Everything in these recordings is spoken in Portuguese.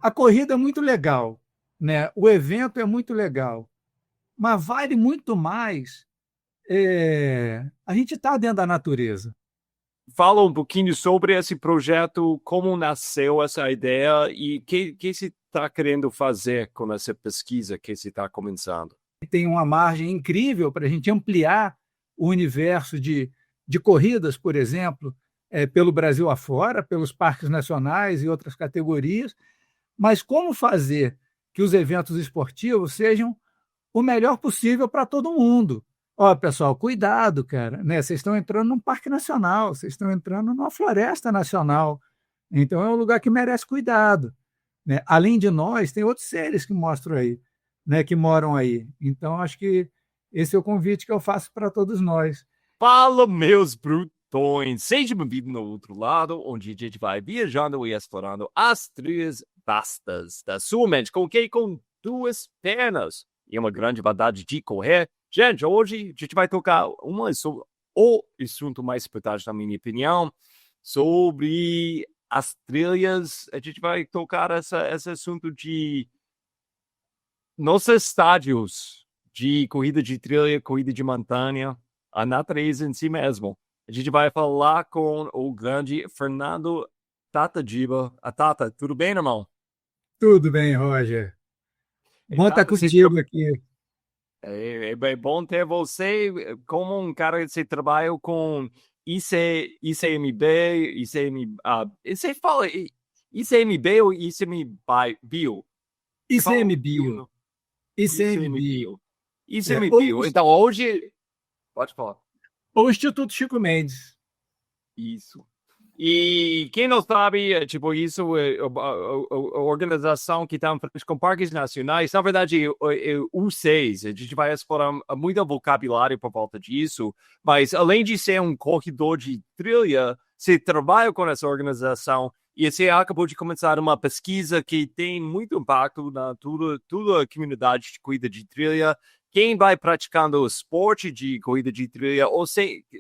a corrida é muito legal, né? O evento é muito legal, mas vale muito mais a gente estar dentro da natureza. Fala um pouquinho sobre esse projeto, como nasceu essa ideia e o que se está querendo fazer com essa pesquisa que se está começando. Tem uma margem incrível para a gente ampliar o universo de corridas, por exemplo, pelo Brasil afora, pelos parques nacionais e outras categorias, mas como fazer que os eventos esportivos sejam o melhor possível para todo mundo. Ó, pessoal, cuidado, cara, né? Vocês estão entrando num parque nacional, vocês estão entrando numa floresta nacional. Então é um lugar que merece cuidado, né? Além de nós, tem outros seres que mostram aí, né, que moram aí. Então acho que esse é o convite que eu faço para todos nós. Fala, meus brutões! Seja bem-vindo no outro lado, onde a gente vai viajando e explorando as trilhas vastas da sua mente. Com quem? Com duas pernas e uma grande vontade de correr. Gente, hoje a gente vai tocar o assunto mais importante, na minha opinião, sobre as trilhas. A gente vai tocar esse assunto de nos estádios de corrida de trilha, corrida de montanha, a natureza em si mesmo. A gente vai falar com o grande Fernando Tatajiba. A Tata, tudo bem, irmão? Tudo bem, Roger. Bom estar Tata, contigo aqui. é bom ter você como um cara que você trabalha com ICMB, você fala ICMB ou ICMBio? Você fala ICMBio, bio, ICMBio. ICMBio. Ou, ICMBio. Então, hoje, pode falar. ou Instituto Chico Mendes. Isso. E quem não sabe, tipo, isso é a organização que está em frente com parques nacionais, na verdade, é o seis. A gente vai explorar muito vocabulário por volta disso, mas além de ser um corredor de trilha, você trabalha com essa organização e você acabou de começar uma pesquisa que tem muito impacto na toda a comunidade de corrida de trilha. Quem vai praticando o esporte de corrida de trilha, ou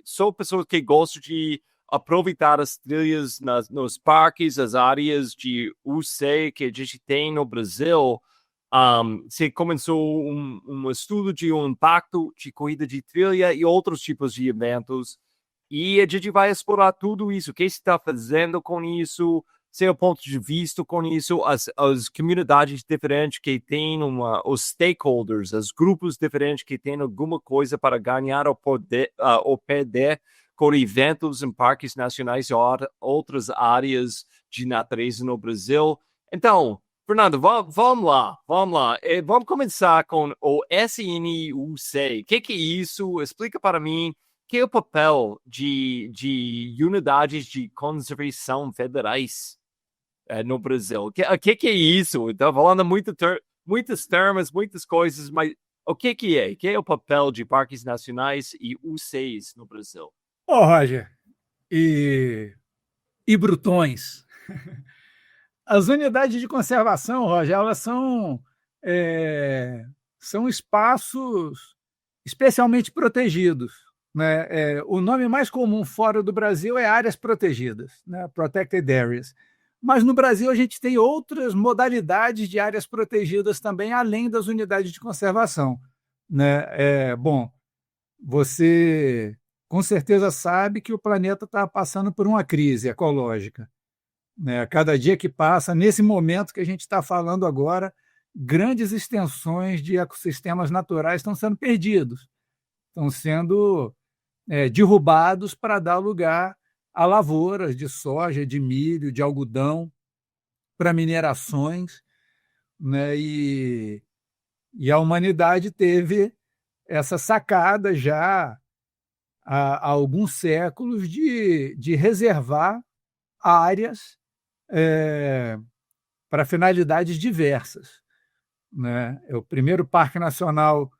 só pessoas que gostam de aproveitar as trilhas nos parques, as áreas de UC que a gente tem no Brasil. Você começou um estudo de um impacto de corrida de trilha e outros tipos de eventos. E a gente vai explorar tudo isso. O que você está fazendo com isso? Seu ponto de vista com isso, as comunidades diferentes que têm os stakeholders, os grupos diferentes que têm alguma coisa para ganhar o poder com eventos em parques nacionais e outras áreas de natureza no Brasil. Então, Fernando, vamos lá, vamos lá. Vamos começar com o SNUC. O que é isso? Explica para mim que é o papel de unidades de conservação federais no Brasil. O que é isso? Estou falando muitos termos, muitas coisas, mas o que é? O que é o papel de parques nacionais e UCs no Brasil? Ô, Roger, e, e Brutões. As unidades de conservação, Roger, elas são espaços especialmente protegidos. Né? O nome mais comum fora do Brasil é áreas protegidas, né? Protected Areas. Mas no Brasil a gente tem outras modalidades de áreas protegidas também, além das unidades de conservação. Né? Bom, você com certeza sabe que o planeta está passando por uma crise ecológica. Né? Cada dia que passa, nesse momento que a gente está falando agora, grandes extensões de ecossistemas naturais estão sendo perdidos, estão sendo derrubados para dar lugar a lavouras de soja, de milho, de algodão, para minerações. Né? E a humanidade teve essa sacada já há alguns séculos de reservar áreas para finalidades diversas. Né? É o primeiro parque nacional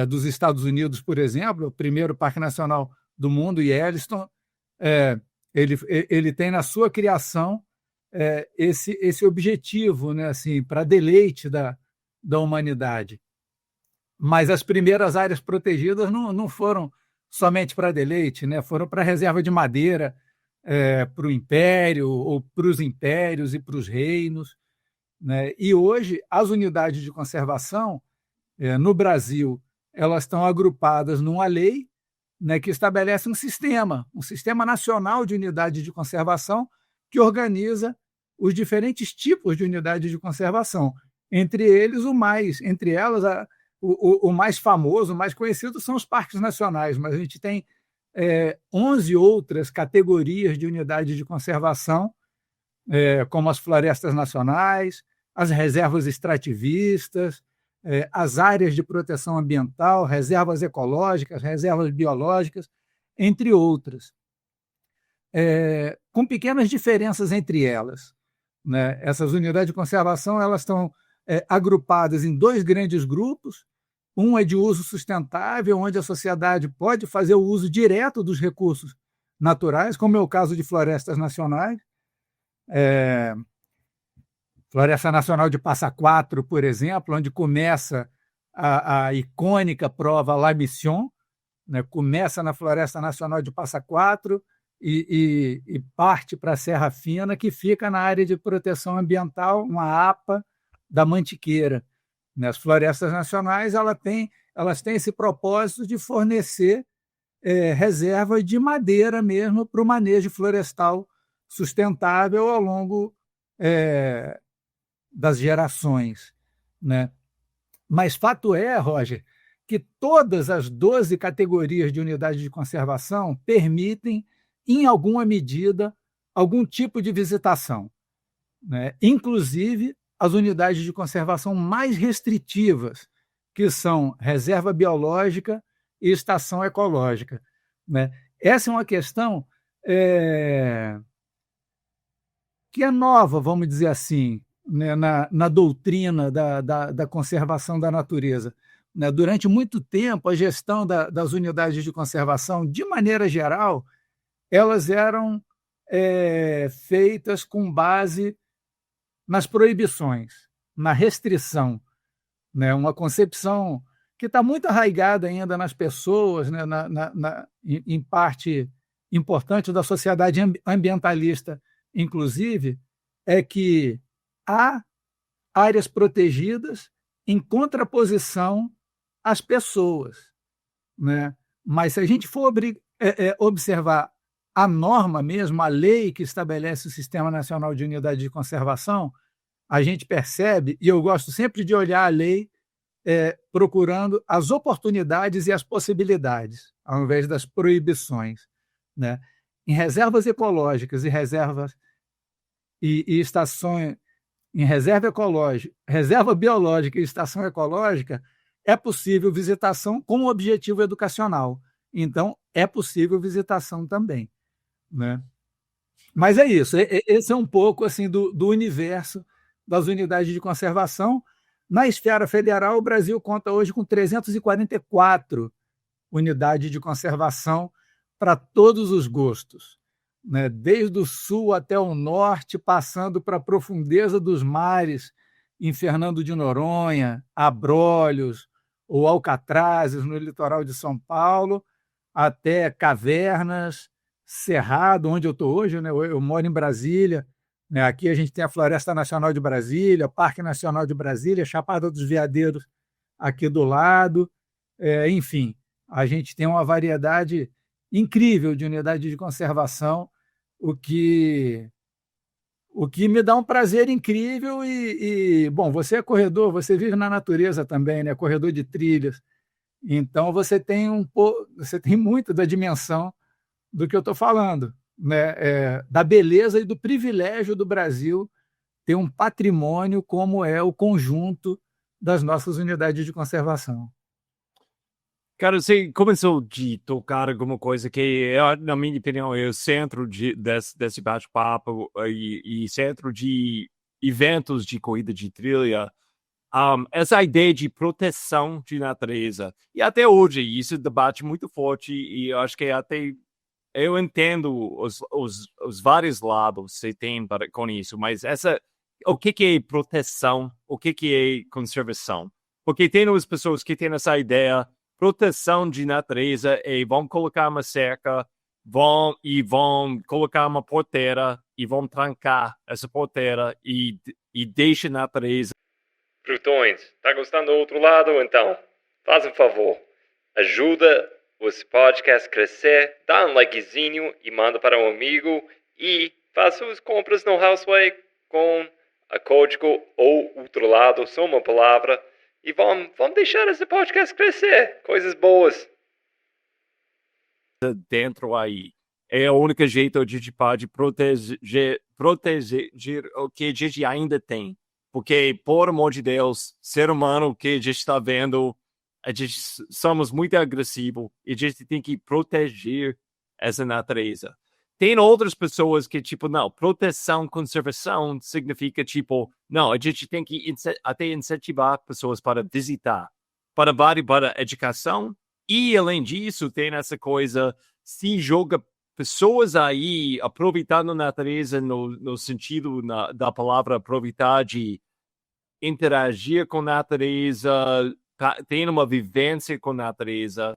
dos Estados Unidos, por exemplo, o primeiro parque nacional do mundo, Yellowstone, ele tem na sua criação esse objetivo, né, assim, para deleite da humanidade. Mas as primeiras áreas protegidas não foram somente para deleite, né? Foram para reserva de madeira, para o império, ou para os impérios e para os reinos. né? E hoje, as unidades de conservação, no Brasil, elas estão agrupadas numa lei, né, que estabelece um sistema nacional de unidade de conservação que organiza os diferentes tipos de unidade de conservação. Entre elas, o mais famoso, o mais conhecido são os parques nacionais, mas a gente tem 11 outras categorias de unidade de conservação, como as florestas nacionais, as reservas extrativistas, as áreas de proteção ambiental, reservas ecológicas, reservas biológicas, entre outras, com pequenas diferenças entre elas, né? Essas unidades de conservação elas estão agrupadas em 2 grandes grupos. Um é de uso sustentável, onde a sociedade pode fazer o uso direto dos recursos naturais, como é o caso de florestas nacionais. Floresta Nacional de Passa Quatro, por exemplo, onde começa a icônica prova La Mission, né? Começa na Floresta Nacional de Passa Quatro e parte para a Serra Fina, que fica na área de proteção ambiental, uma APA da Mantiqueira. As florestas nacionais elas têm esse propósito de fornecer reserva de madeira mesmo para o manejo florestal sustentável ao longo das gerações, né? Mas fato é, Roger, que todas as 12 categorias de unidade de conservação permitem, em alguma medida, algum tipo de visitação, né? Inclusive as unidades de conservação mais restritivas, que são reserva biológica e estação ecológica, né? Essa é uma questão que é nova, vamos dizer assim, né, na doutrina da conservação da natureza, né? Durante muito tempo, a gestão das unidades de conservação, de maneira geral, elas eram feitas com base nas proibições, na restrição, né? Uma concepção que está muito arraigada ainda nas pessoas, né? Em parte importante da sociedade ambientalista, inclusive, é que há áreas protegidas em contraposição às pessoas, né? Mas se a gente for observar a norma mesmo, a lei que estabelece o Sistema Nacional de Unidade de Conservação, a gente percebe, e eu gosto sempre de olhar a lei procurando as oportunidades e as possibilidades, ao invés das proibições, né? Em reservas ecológicas e reservas e estações, em reserva ecológica, reserva biológica e estação ecológica, é possível visitação com objetivo educacional. Então, é possível visitação também, né? Mas é isso, esse é um pouco assim do universo das unidades de conservação. Na esfera federal, o Brasil conta hoje com 344 unidades de conservação para todos os gostos, né? Desde o sul até o norte, passando para a profundeza dos mares, em Fernando de Noronha, Abrolhos ou Alcatrazes, no litoral de São Paulo, até Cavernas, Cerrado, onde eu estou hoje, né? Eu moro em Brasília, né? Aqui a gente tem a Floresta Nacional de Brasília, Parque Nacional de Brasília, Chapada dos Veadeiros aqui do lado, enfim, a gente tem uma variedade incrível de unidade de conservação, o que me dá um prazer incrível bom, você é corredor, você vive na natureza também, né? Corredor de trilhas, então você tem muito da dimensão do que eu estou falando, né? Da beleza e do privilégio do Brasil ter um patrimônio como é o conjunto das nossas unidades de conservação. Cara, você começou de tocar alguma coisa que, na minha opinião, é o centro desse bate-papo e centro de eventos de corrida de trilha. Essa ideia de proteção de natureza. E até hoje, isso é um debate muito forte e eu acho que até eu entendo os vários lados que você tem com isso, mas o que é proteção? O que é conservação? Porque tem as pessoas que têm essa ideia, proteção de natureza, e vão colocar uma cerca, vão colocar uma porteira e vão trancar essa porteira e deixa a natureza. Plutões, tá gostando do outro lado? Então, faz um favor. Ajuda esse podcast a crescer, dá um likezinho e manda para um amigo e faz suas compras no Houseway com a código ou outro lado, só uma palavra, e vamos deixar esse podcast crescer. Coisas boas. Dentro aí. É o único jeito que a gente pode proteger o que a gente ainda tem. Porque, por amor de Deus, ser humano que a gente está vendo, a gente somos muito agressivos e a gente tem que proteger essa natureza. Tem outras pessoas que, tipo, não, proteção, conservação significa, tipo, não, a gente tem que até incentivar pessoas para visitar, para educação, e, além disso, tem essa coisa, se joga pessoas aí aproveitando a natureza no sentido da palavra aproveitar, de interagir com a natureza, tem uma vivência com a natureza,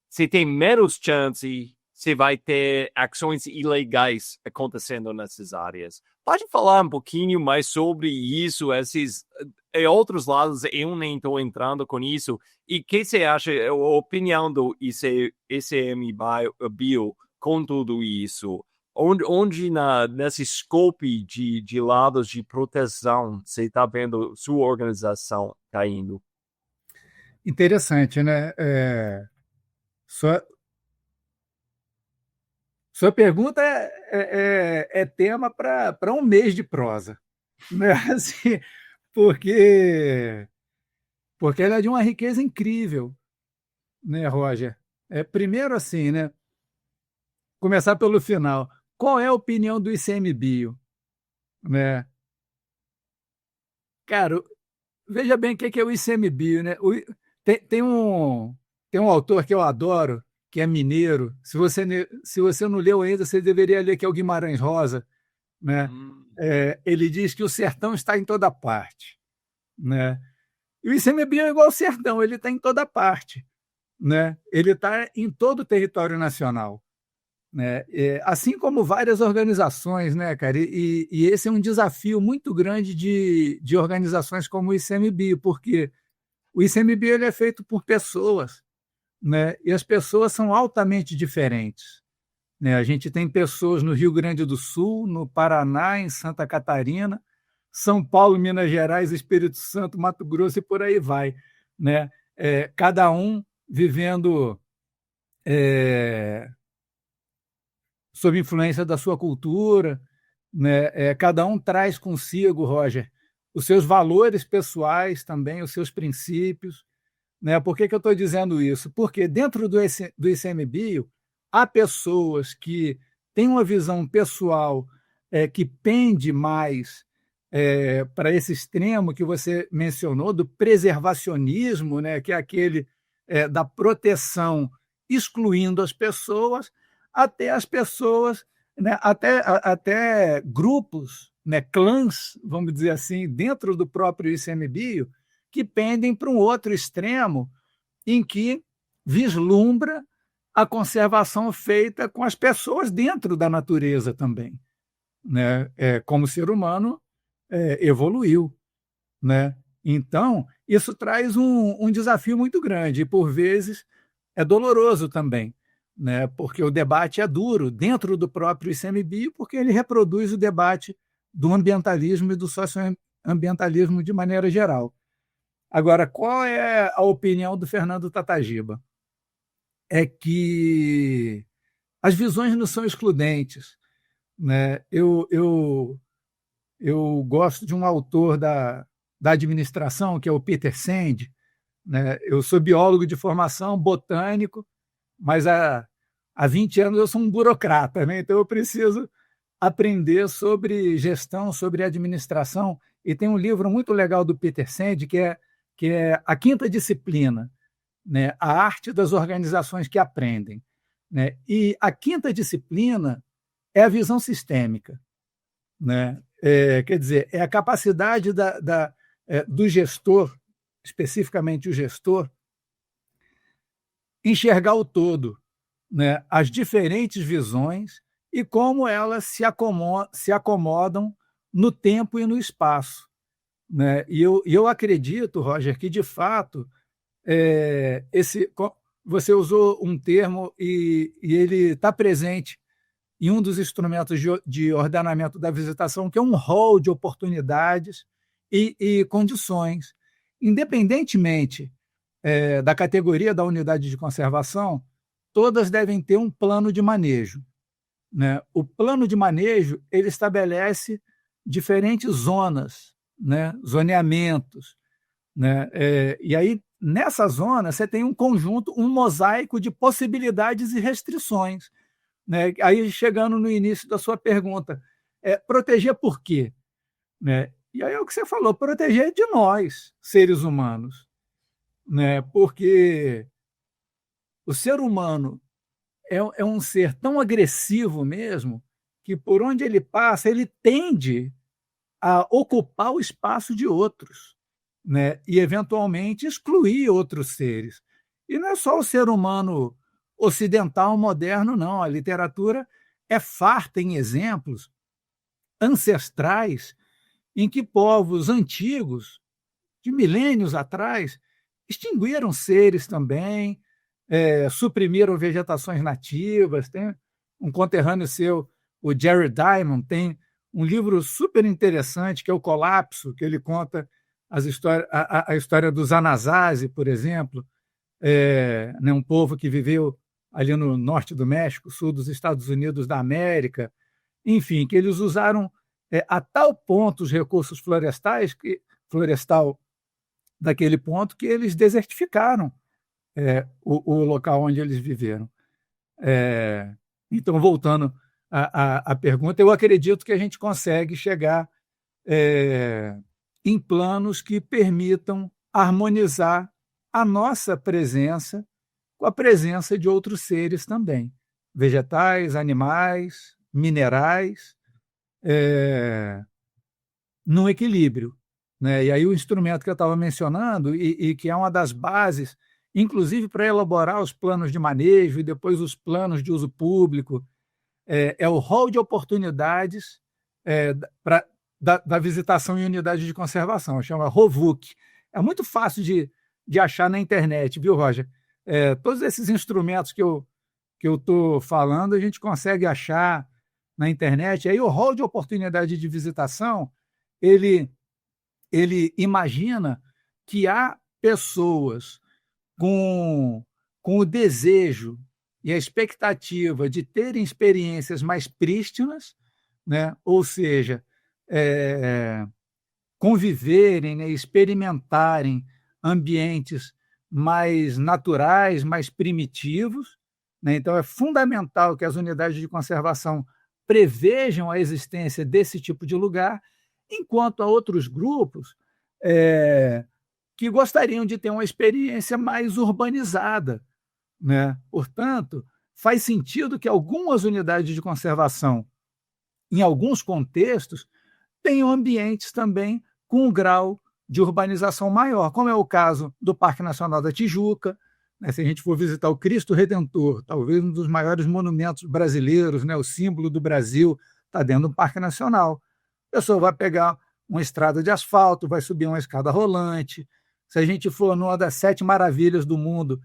você tem menos chance, você vai ter ações ilegais acontecendo nessas áreas. Pode falar um pouquinho mais sobre isso, esses outros lados, eu nem estou entrando com isso. E o que você acha, a opinião do ICMBio com tudo isso? Onde nesse scope de lados de proteção você está vendo sua organização caindo? Interessante, né? Sua pergunta é tema para um mês de prosa, né? Assim, porque ela é de uma riqueza incrível, né, Roger? Primeiro, assim, né? Começar pelo final. Qual é a opinião do ICMBio? Né? Cara, veja bem o que é o ICMBio, né? Tem um autor que eu adoro, que é mineiro. Se você não leu ainda, você deveria ler, que é o Guimarães Rosa, né? Ele diz que o sertão está em toda parte, né? E o ICMBio é igual ao sertão, ele está em toda parte, né? Ele está em todo o território nacional, né? Assim como várias organizações, né, cara? E esse é um desafio muito grande de organizações como o ICMBio, porque o ICMBio ele é feito por pessoas, né? E as pessoas são altamente diferentes, né? A gente tem pessoas no Rio Grande do Sul, no Paraná, em Santa Catarina, São Paulo, Minas Gerais, Espírito Santo, Mato Grosso e por aí vai, né? Cada um vivendo sob influência da sua cultura, né? Cada um traz consigo, Roger, os seus valores pessoais também, os seus princípios, né? Por que eu estou dizendo isso? Porque dentro do ICMBio há pessoas que têm uma visão pessoal que pende mais para esse extremo que você mencionou, do preservacionismo, né? Que é aquele da proteção excluindo as pessoas, até as pessoas, né? até grupos, né? Clãs, vamos dizer assim, dentro do próprio ICMBio, que pendem para um outro extremo, em que vislumbra a conservação feita com as pessoas dentro da natureza também, né? Como o ser humano evoluiu, né? Então, isso traz um desafio muito grande e, por vezes, é doloroso também, né? Porque o debate é duro dentro do próprio ICMBio, porque ele reproduz o debate do ambientalismo e do socioambientalismo de maneira geral. Agora, qual é a opinião do Fernando Tatagiba? É que as visões não são excludentes, né? Eu gosto de um autor da administração, que é o Peter Sand, né? Eu sou biólogo de formação, botânico, mas há 20 anos eu sou um burocrata, né? Então eu preciso aprender sobre gestão, sobre administração, e tem um livro muito legal do Peter Sand, que é A Quinta Disciplina, né? A arte das organizações que aprendem, né? E a quinta disciplina é a visão sistêmica, né? Quer dizer, é a capacidade do gestor, especificamente o gestor, enxergar o todo, né? As diferentes visões e como elas se acomodam no tempo e no espaço, né? E eu acredito, Roger, que de fato você usou um termo e ele está presente em um dos instrumentos de ordenamento da visitação, que é um rol de oportunidades e condições. Independentemente da categoria da unidade de conservação, todas devem ter um plano de manejo, né? O plano de manejo ele estabelece diferentes zonas, né? Zoneamentos, né? E aí, nessa zona, você tem um conjunto, um mosaico de possibilidades e restrições, né? Aí, chegando no início da sua pergunta, proteger por quê? Né? E aí é o que você falou, proteger de nós, seres humanos, né? Porque o ser humano é um ser tão agressivo mesmo que por onde ele passa, ele tende a ocupar o espaço de outros, né? E eventualmente excluir outros seres. E não é só o ser humano ocidental moderno, não. A literatura é farta em exemplos ancestrais em que povos antigos, de milênios atrás, extinguiram seres também, suprimiram vegetações nativas. Tem um conterrâneo seu, o Jerry Diamond, tem um livro super interessante que é o Colapso, que ele conta a história dos Anasazi, por exemplo, né, um povo que viveu ali no norte do México, sul dos Estados Unidos da América, enfim, que eles usaram a tal ponto os recursos florestal daquele ponto que eles desertificaram o local onde eles viveram. Então, voltando à pergunta, eu acredito que a gente consegue chegar em planos que permitam harmonizar a nossa presença com a presença de outros seres também, vegetais, animais, minerais, num equilíbrio, né? E aí o instrumento que eu estava mencionando e que é uma das bases, inclusive para elaborar os planos de manejo e depois os planos de uso público, é o rol de oportunidades da visitação em unidade de conservação, chama ROVUC. É muito fácil de achar na internet, viu, Roger? Todos esses instrumentos que eu estou falando, a gente consegue achar na internet. Aí o rol de oportunidade de visitação, ele imagina que há pessoas com o desejo e a expectativa de terem experiências mais prístinas, né? Ou seja, conviverem, né? Experimentarem ambientes mais naturais, mais primitivos, né? Então, é fundamental que as unidades de conservação prevejam a existência desse tipo de lugar, enquanto há outros grupos que gostariam de ter uma experiência mais urbanizada, né? Portanto, faz sentido que algumas unidades de conservação, em alguns contextos, tenham ambientes também com um grau de urbanização maior, como é o caso do Parque Nacional da Tijuca, né? Se a gente for visitar o Cristo Redentor, talvez um dos maiores monumentos brasileiros, né? O símbolo do Brasil está dentro do Parque Nacional. A pessoa vai pegar uma estrada de asfalto, vai subir uma escada rolante. Se a gente for numa das 7 maravilhas do mundo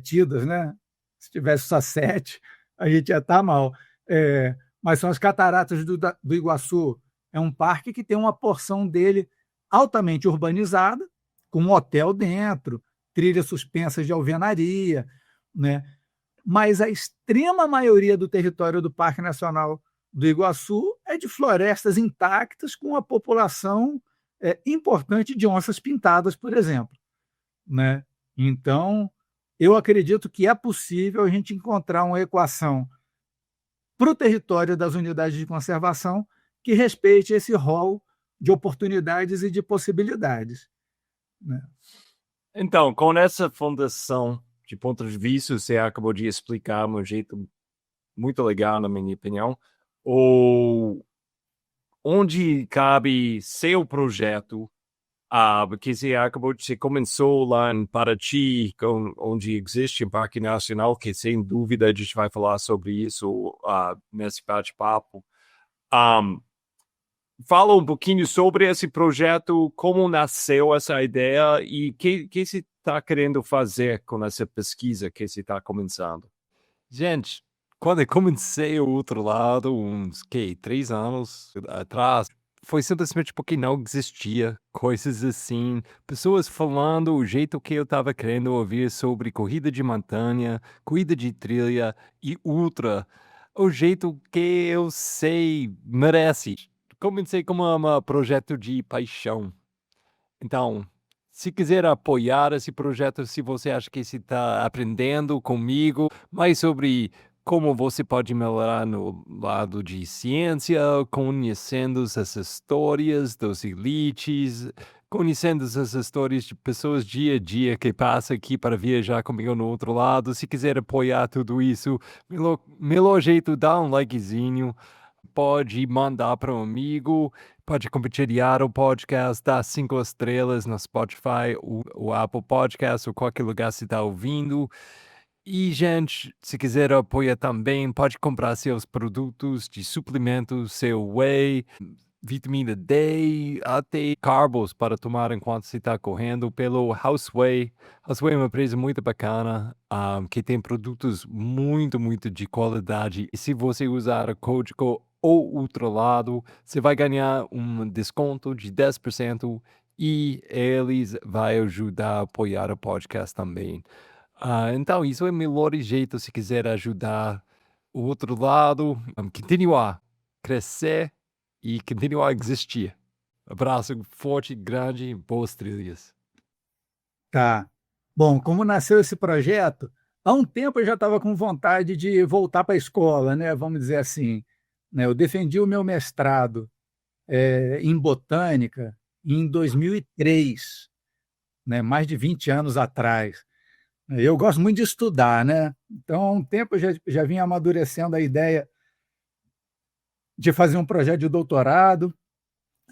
tidas, né? Se tivesse só 7, a gente ia estar mal. Mas são as cataratas do Iguaçu. É um parque que tem uma porção dele altamente urbanizada, com um hotel dentro, trilhas suspensas de alvenaria, né? Mas a extrema maioria do território do Parque Nacional do Iguaçu é de florestas intactas, com uma população importante de onças pintadas, por exemplo, né? Então, eu acredito que é possível a gente encontrar uma equação para o território das unidades de conservação que respeite esse rol de oportunidades e de possibilidades, né? Então, com essa fundação de pontos de vista, você acabou de explicar de um jeito muito legal, na minha opinião, onde cabe seu projeto Porque você começou lá em Paraty, onde existe um Parque Nacional, que sem dúvida a gente vai falar sobre isso nesse bate-papo. Fala um pouquinho sobre esse projeto, como nasceu essa ideia e o que você está querendo fazer com essa pesquisa que você está começando. Gente, quando eu comecei o outro lado, uns 3 anos atrás, foi simplesmente porque não existia coisas assim, pessoas falando o jeito que eu estava querendo ouvir sobre corrida de montanha, corrida de trilha e ultra, o jeito que eu sei merece. Comecei como um projeto de paixão. Então, se quiser apoiar esse projeto, se você acha que você está aprendendo comigo mais sobre como você pode melhorar no lado de ciência, conhecendo essas histórias dos elites, conhecendo essas histórias de pessoas dia a dia que passam aqui para viajar comigo no outro lado, se quiser apoiar tudo isso, melhor jeito, dá um likezinho, pode mandar para um amigo, pode compartilhar o podcast, dar 5 estrelas no Spotify, o Apple Podcast ou qualquer lugar que você está ouvindo. E, gente, se quiser apoiar também, pode comprar seus produtos de suplementos, seu whey, vitamina D, até carbos para tomar enquanto você está correndo pelo Houseway. Houseway é uma empresa muito bacana, que tem produtos muito, muito de qualidade. E se você usar o código ou outro lado, você vai ganhar um desconto de 10% e eles vão ajudar a apoiar o podcast também. Então, isso é o melhor jeito se quiser ajudar o outro lado, continuar, crescer e continuar a existir. Abraço forte, grande, boas trilhas. Tá. Bom, como nasceu esse projeto, há um tempo eu já estava com vontade de voltar para a escola, né? Vamos dizer assim. Né? Eu defendi o meu mestrado em botânica em 2003, né? Mais de 20 anos atrás. Eu gosto muito de estudar, né? Então, há um tempo eu já vinha amadurecendo a ideia de fazer um projeto de doutorado,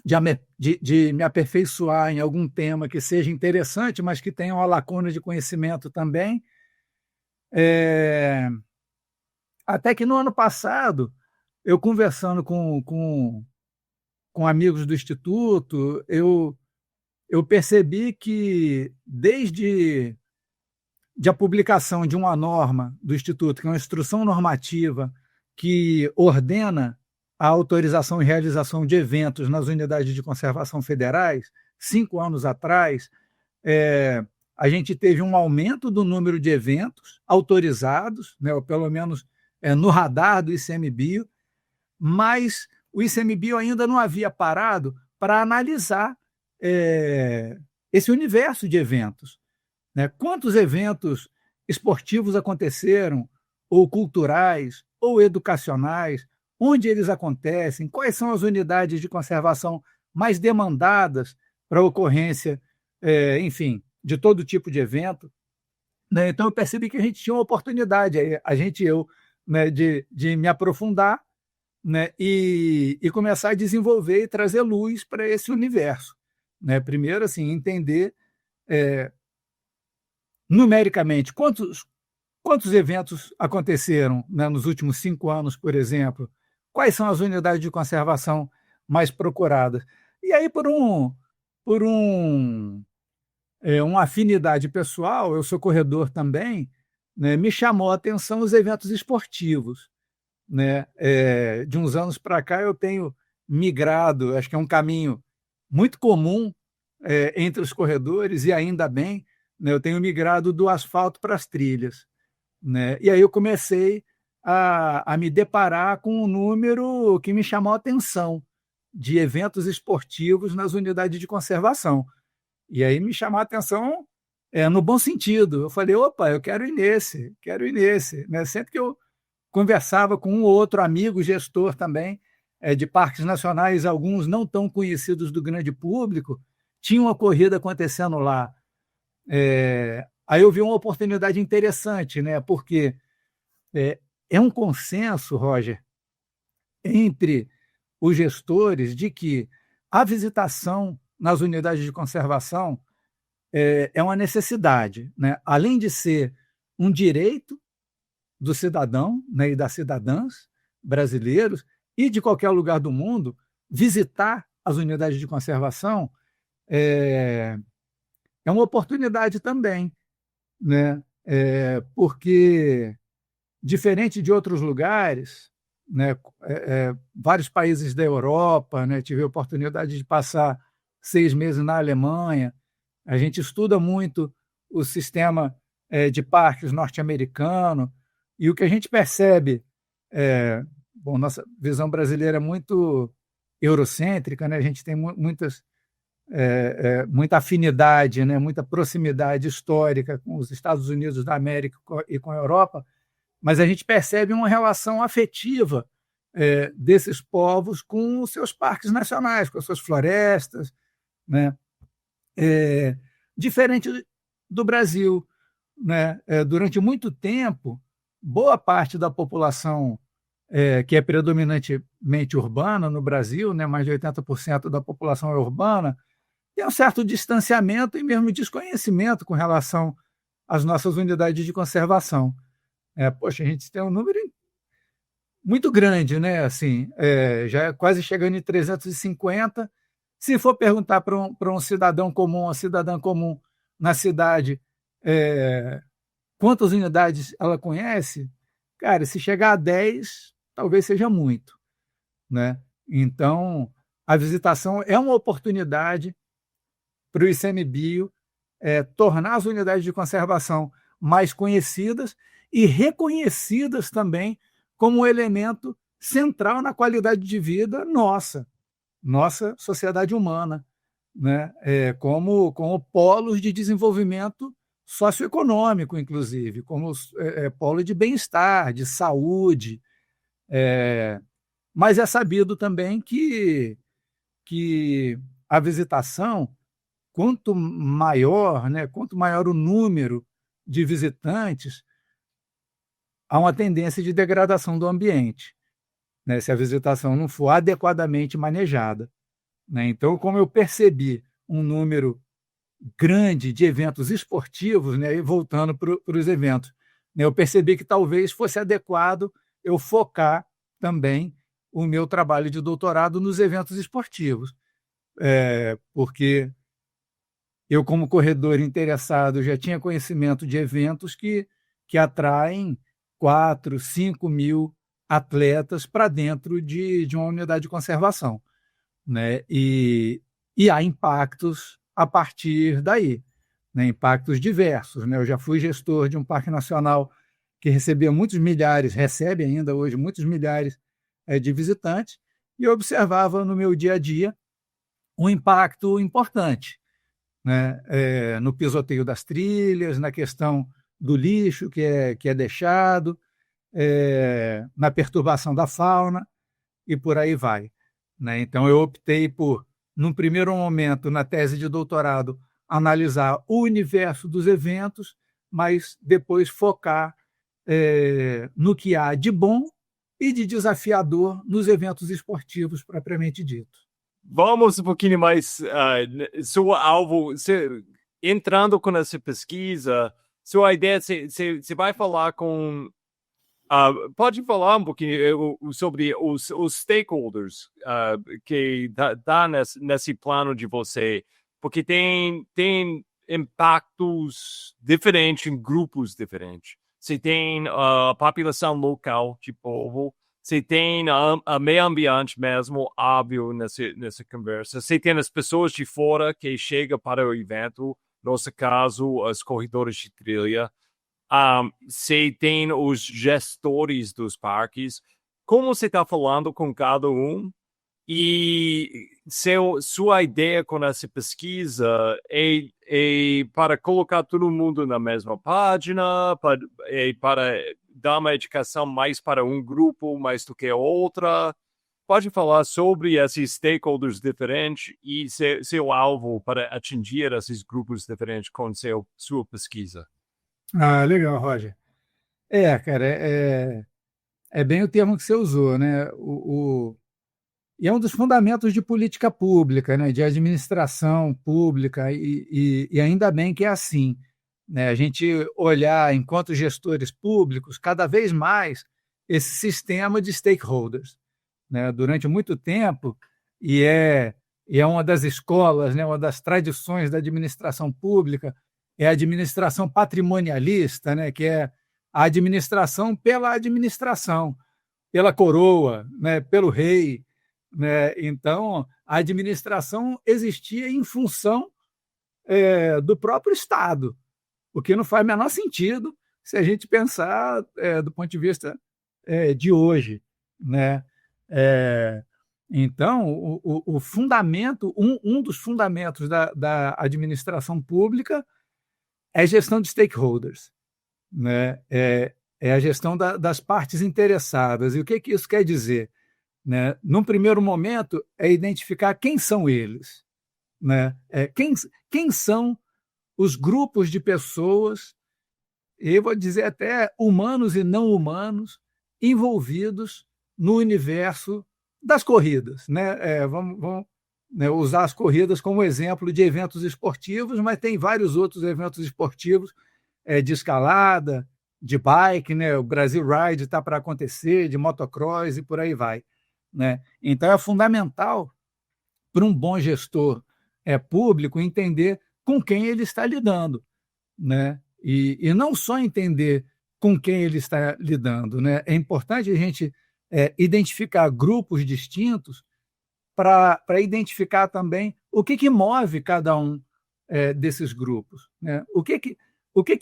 de me aperfeiçoar em algum tema que seja interessante, mas que tenha uma lacuna de conhecimento também. Até que no ano passado, eu conversando com amigos do Instituto, eu percebi que desde a publicação de uma norma do Instituto, que é uma instrução normativa que ordena a autorização e realização de eventos nas unidades de conservação federais, 5 anos atrás, a gente teve um aumento do número de eventos autorizados, né, ou pelo menos no radar do ICMBio, mas o ICMBio ainda não havia parado para analisar esse universo de eventos. Né? Quantos eventos esportivos aconteceram, ou culturais, ou educacionais, onde eles acontecem, quais são as unidades de conservação mais demandadas para a ocorrência, enfim, de todo tipo de evento. Né? Então, eu percebi que a gente tinha uma oportunidade, eu, né, de me aprofundar, né, e começar a desenvolver e trazer luz para esse universo. Né? Primeiro, assim, entender numericamente quantos eventos aconteceram, né, nos últimos 5 anos, por exemplo, quais são as unidades de conservação mais procuradas. E aí, por uma afinidade pessoal, eu sou corredor também, né, me chamou a atenção os eventos esportivos. Né? De uns anos para cá, eu tenho migrado, acho que é um caminho muito comum entre os corredores, e ainda bem, né, eu tenho migrado do asfalto para as trilhas. Né? E aí eu comecei a me deparar com um número que me chamou a atenção de eventos esportivos nas unidades de conservação. E aí me chamou a atenção no bom sentido. Eu falei, opa, eu quero ir nesse. Né? Sempre que eu conversava com um ou outro amigo gestor também de parques nacionais, alguns não tão conhecidos do grande público, tinha uma corrida acontecendo lá. Aí eu vi uma oportunidade interessante, né? Porque é um consenso, Roger, entre os gestores de que a visitação nas unidades de conservação é uma necessidade, né? Além de ser um direito do cidadão, né, e das cidadãs brasileiros e de qualquer lugar do mundo, visitar as unidades de conservação é uma oportunidade também, né? Porque, diferente de outros lugares, né, vários países da Europa, né, tive a oportunidade de passar 6 meses na Alemanha. A gente estuda muito o sistema de parques norte-americano, e o que a gente percebe, bom, nossa visão brasileira é muito eurocêntrica, né? A gente tem muita afinidade, né? Muita proximidade histórica com os Estados Unidos da América e com a Europa, mas a gente percebe uma relação afetiva desses povos com os seus parques nacionais, com as suas florestas, né? Diferente do Brasil, né? Durante muito tempo, boa parte da população que é predominantemente urbana no Brasil, né? Mais de 80% da população é urbana, tem um certo distanciamento e mesmo desconhecimento com relação às nossas unidades de conservação. Poxa, a gente tem um número muito grande, né? Assim, já é quase chegando em 350. Se for perguntar para um cidadão comum, uma cidadã comum na cidade, quantas unidades ela conhece, cara, se chegar a 10, talvez seja muito, né? Então, a visitação é uma oportunidade para o ICMBio tornar as unidades de conservação mais conhecidas e reconhecidas também como um elemento central na qualidade de vida nossa sociedade humana, né? Como polos de desenvolvimento socioeconômico, inclusive, como polo de bem-estar, de saúde. Mas é sabido também que a visitação, quanto maior, né, quanto maior o número de visitantes, há uma tendência de degradação do ambiente, né, se a visitação não for adequadamente manejada, né? Então, como eu percebi um número grande de eventos esportivos, né, e voltando para os eventos, né, eu percebi que talvez fosse adequado eu focar também o meu trabalho de doutorado nos eventos esportivos, porque eu, como corredor interessado, já tinha conhecimento de eventos que atraem 4, 5 mil atletas para dentro de uma unidade de conservação, né? E há impactos a partir daí, né? Impactos diversos, né? Eu já fui gestor de um parque nacional que recebia muitos milhares, recebe ainda hoje muitos milhares de visitantes, e eu observava no meu dia a dia um impacto importante, né? No pisoteio das trilhas, na questão do lixo que é deixado, na perturbação da fauna e por aí vai, né? Então, eu optei por, num primeiro momento, na tese de doutorado, analisar o universo dos eventos, mas depois focar no que há de bom e de desafiador nos eventos esportivos propriamente dito. Vamos um pouquinho mais seu alvo, entrando com essa pesquisa, sua ideia, você vai falar com pode falar um pouquinho sobre os stakeholders que tá nesse plano de você, porque tem impactos diferentes em grupos diferentes. Você tem a população local de povo, você tem a meio ambiente mesmo, óbvio, nessa conversa. Você tem as pessoas de fora que chegam para o evento, no nosso caso, os corredores de trilha. Você tem os gestores dos parques. Como você está falando com cada um? E sua ideia com essa pesquisa é para colocar todo mundo na mesma página, para dar uma educação mais para um grupo mais do que outra. Pode falar sobre esses stakeholders diferentes e seu alvo para atingir esses grupos diferentes com sua pesquisa. Legal, Roger. Cara, é bem o termo que você usou, né? E é um dos fundamentos de política pública, né, de administração pública, e ainda bem que é assim, né, a gente olhar, enquanto gestores públicos, cada vez mais esse sistema de stakeholders, né, durante muito tempo, e é uma das escolas, né, uma das tradições da administração pública, é a administração patrimonialista, né, que é a administração pela administração, pela coroa, né, pelo rei, né? Então, a administração existia em função do próprio Estado, o que não faz o menor sentido se a gente pensar do ponto de vista de hoje, né? Então, o fundamento, um dos fundamentos da administração pública é a gestão de stakeholders, né? É a gestão das partes interessadas. E o que isso quer dizer? Né? Num primeiro momento, é identificar quem são eles, né? Quem são os grupos de pessoas, e eu vou dizer até humanos e não humanos, envolvidos no universo das corridas, né? Vamos né, usar as corridas como exemplo de eventos esportivos, mas tem vários outros eventos esportivos de escalada, de bike, né? O Brasil Ride está para acontecer, de motocross e por aí vai. Né? Então, é fundamental para um bom gestor público entender com quem ele está lidando, né? E não só entender com quem ele está lidando, né? É importante a gente identificar grupos distintos para identificar também o que move cada um desses grupos, né? O que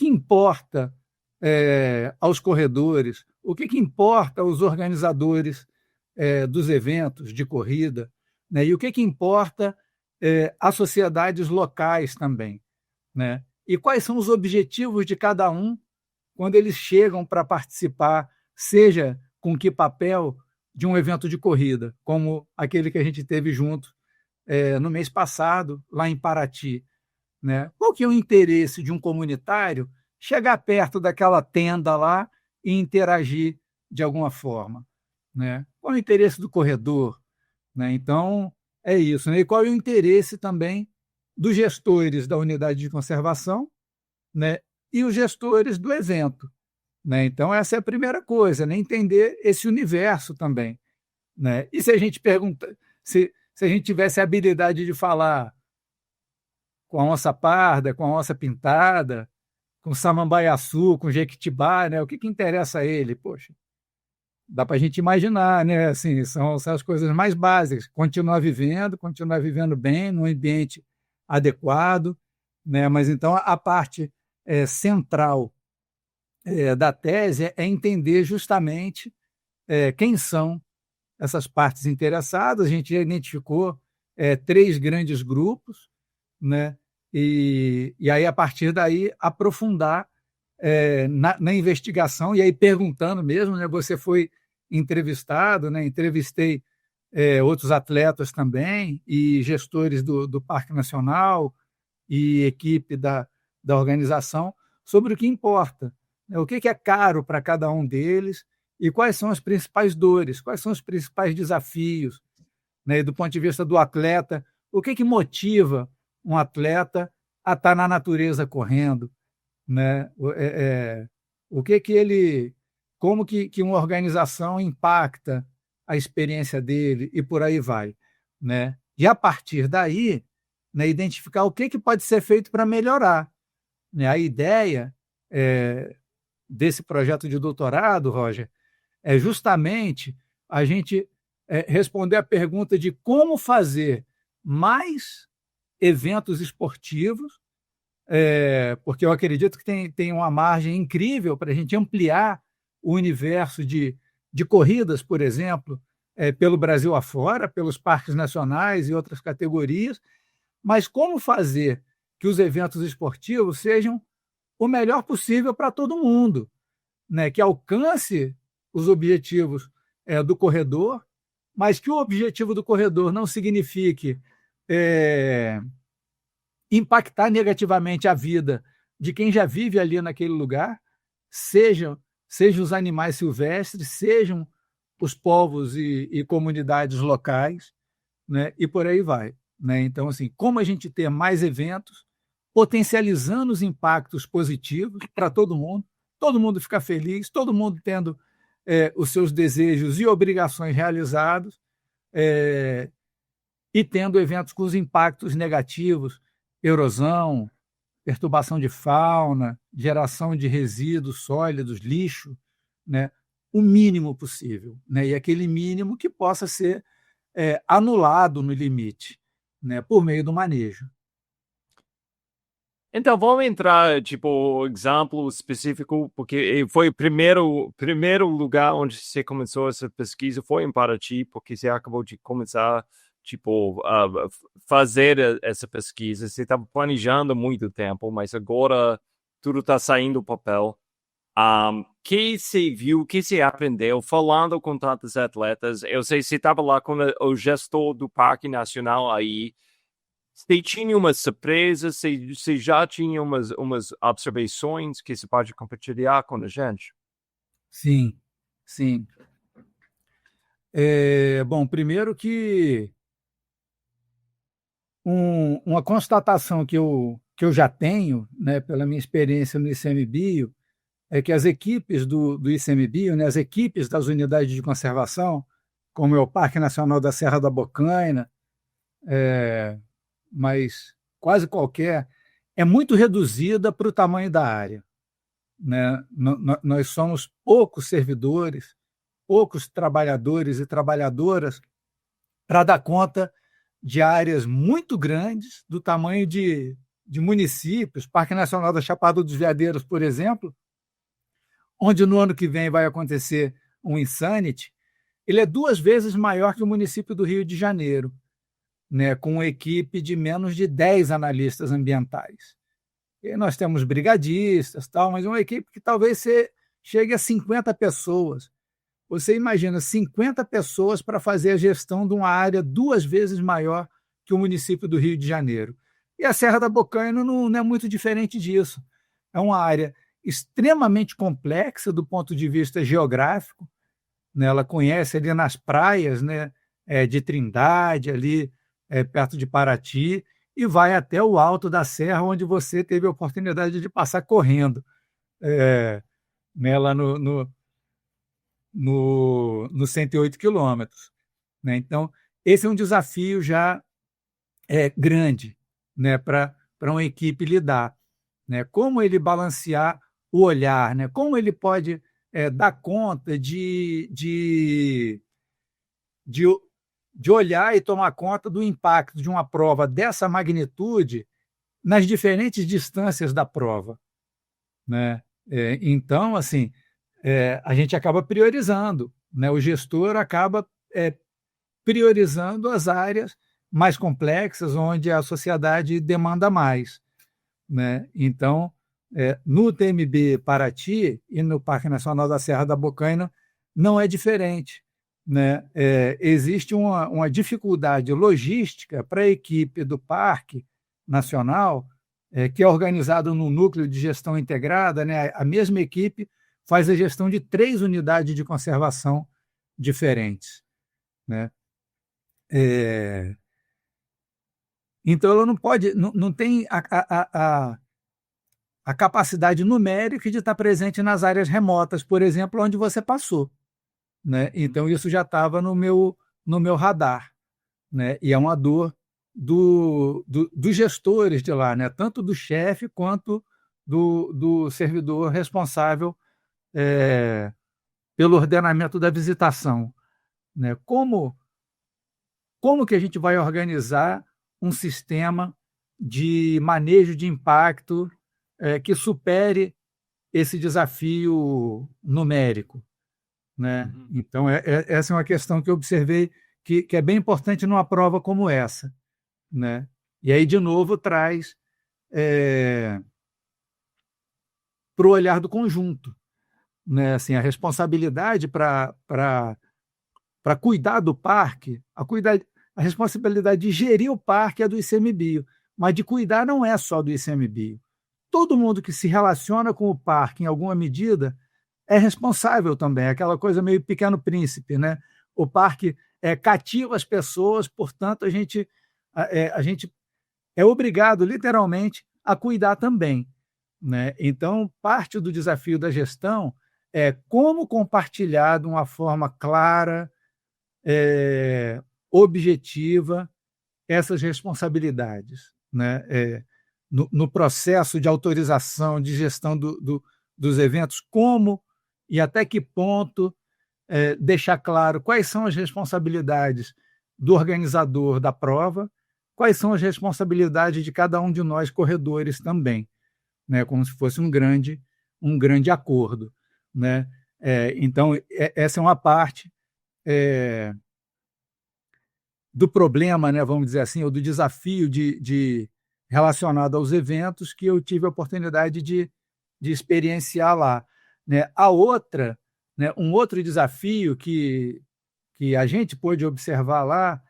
importa aos corredores, o que importa aos organizadores dos eventos de corrida, né? E o que importa às sociedades locais também, né? E quais são os objetivos de cada um quando eles chegam para participar, seja com que papel de um evento de corrida, como aquele que a gente teve junto no mês passado, lá em Paraty, né? Qual que é o interesse de um comunitário chegar perto daquela tenda lá e interagir de alguma forma, né? Qual é o interesse do corredor, né? Então, é isso, né? E qual é o interesse também dos gestores da unidade de conservação, né? E os gestores do evento, né? Então, essa é a primeira coisa, né? Entender esse universo também, né? E se a gente pergunta, se a gente tivesse a habilidade de falar com a onça parda, com a onça pintada, com samambaiaçu, com jequitibá, né? O que interessa a ele? Poxa, dá para a gente imaginar, né? Assim, são as coisas mais básicas. Continuar vivendo bem, num ambiente adequado, né? Mas então a parte central da tese é entender justamente quem são essas partes interessadas. A gente já identificou 3 grandes grupos, né? E aí, a partir daí, aprofundar na investigação, e aí perguntando mesmo, né? Você foi entrevistado, né? Entrevistei outros atletas também, e gestores do Parque Nacional e equipe da organização, sobre o que importa, né? O que é caro para cada um deles e quais são as principais dores, quais são os principais desafios, né? E do ponto de vista do atleta, o que motiva um atleta a estar na natureza correndo, né? O que ele, como que uma organização impacta a experiência dele e por aí vai, né? E a partir daí, né, identificar o que pode ser feito para melhorar, né? A ideia desse projeto de doutorado, Roger, é justamente a gente responder a pergunta de como fazer mais eventos esportivos, porque eu acredito que tem uma margem incrível para a gente ampliar o universo de corridas, por exemplo, pelo Brasil afora, pelos parques nacionais e outras categorias, mas como fazer que os eventos esportivos sejam o melhor possível para todo mundo, né? Que alcance os objetivos do corredor, mas que o objetivo do corredor não signifique impactar negativamente a vida de quem já vive ali naquele lugar, sejam os animais silvestres, sejam os povos e comunidades locais, né? E por aí vai, né? Então, assim, como a gente ter mais eventos, potencializando os impactos positivos para todo mundo ficar feliz, todo mundo tendo os seus desejos e obrigações realizados, e tendo eventos com os impactos negativos, erosão, perturbação de fauna, geração de resíduos sólidos, lixo, né? O mínimo possível, né? E aquele mínimo que possa ser anulado no limite, né? Por meio do manejo. Então, vamos entrar, tipo, exemplo específico, porque foi o primeiro lugar onde você começou essa pesquisa foi em Paraty, porque você acabou de começar, tipo, a fazer essa pesquisa. Você estava planejando há muito tempo, mas agora tudo está saindo do papel. Que você viu, que você aprendeu falando com tantos atletas? Eu sei que você estava lá com o gestor do Parque Nacional aí. Você tinha uma surpresa? Você já tinha umas observações que você pode compartilhar com a gente? Sim, sim. Bom, primeiro que uma constatação que eu já tenho, né, pela minha experiência no ICMBio, é que as equipes do ICMBio, né, as equipes das unidades de conservação, como é o Parque Nacional da Serra da Bocaina, mas quase qualquer, é muito reduzida para o tamanho da área, né? Nós somos poucos servidores, poucos trabalhadores e trabalhadoras para dar conta de áreas muito grandes, do tamanho de municípios. Parque Nacional da Chapada dos Veadeiros, por exemplo, onde no ano que vem vai acontecer um Insanity, ele é 2 vezes maior que o município do Rio de Janeiro, né, com uma equipe de menos de 10 analistas ambientais. E nós temos brigadistas, mas é uma equipe que talvez chegue a 50 pessoas. Você imagina 50 pessoas para fazer a gestão de uma área 2 vezes maior que o município do Rio de Janeiro. E a Serra da Bocaina não é muito diferente disso. É uma área extremamente complexa do ponto de vista geográfico, né? Ela conhece ali nas praias, né, de Trindade, ali perto de Paraty, e vai até o alto da serra, onde você teve a oportunidade de passar correndo, né, lá no 108 quilômetros. Né? Então, esse é um desafio já grande, né, para uma equipe lidar. Né? Como ele balancear o olhar, né? Como ele pode dar conta de olhar e tomar conta do impacto de uma prova dessa magnitude nas diferentes distâncias da prova, né? Então, assim, a gente acaba priorizando, né? O gestor acaba priorizando as áreas mais complexas, onde a sociedade demanda mais, né? Então, no TMB Paraty e no Parque Nacional da Serra da Bocaina não é diferente, né? Existe uma dificuldade logística para a equipe do Parque Nacional, que é organizado num núcleo de gestão integrada, né? A mesma equipe faz a gestão de 3 unidades de conservação diferentes, né? Então, ela não tem a capacidade numérica de estar presente nas áreas remotas, por exemplo, onde você passou. Né? Então, isso já estava no meu radar. Né? E é uma dor dos gestores de lá, né? Tanto do chefe quanto do servidor responsável pelo ordenamento da visitação. Né? Como que a gente vai organizar um sistema de manejo de impacto que supere esse desafio numérico? Né? Então, essa é uma questão que eu observei que é bem importante numa prova como essa. Né? E aí, de novo, traz para o olhar do conjunto. Né? Assim, a responsabilidade para cuidar do parque, a responsabilidade de gerir o parque é do ICMBio, mas de cuidar não é só do ICMBio. Todo mundo que se relaciona com o parque, em alguma medida, é responsável também, aquela coisa meio Pequeno Príncipe, né? O parque cativa as pessoas, portanto, a gente é obrigado, literalmente, a cuidar também, né? Então, parte do desafio da gestão é como compartilhar de uma forma clara, objetiva, essas responsabilidades, né? No processo de autorização, de gestão dos eventos, como e até que ponto deixar claro quais são as responsabilidades do organizador da prova, quais são as responsabilidades de cada um de nós corredores também, né? Como se fosse um grande acordo, né? Então, essa é uma parte do problema, né, vamos dizer assim, ou do desafio relacionado aos eventos que eu tive a oportunidade de experienciar lá, né? A outra, né, um outro desafio que a gente pôde observar lá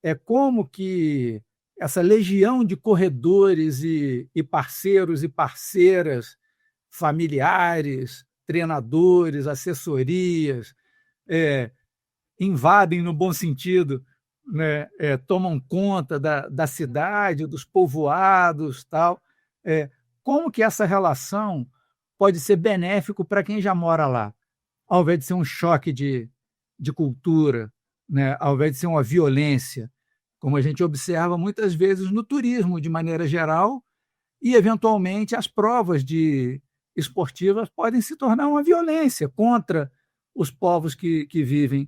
é como que essa legião de corredores e parceiros e parceiras, familiares, treinadores, assessorias, invadem no bom sentido, né, tomam conta da cidade, dos povoados, tal. Como que essa relação pode ser benéfico para quem já mora lá, ao invés de ser um choque de cultura, né, ao invés de ser uma violência, como a gente observa muitas vezes no turismo, de maneira geral, e, eventualmente, as provas esportivas podem se tornar uma violência contra os povos que vivem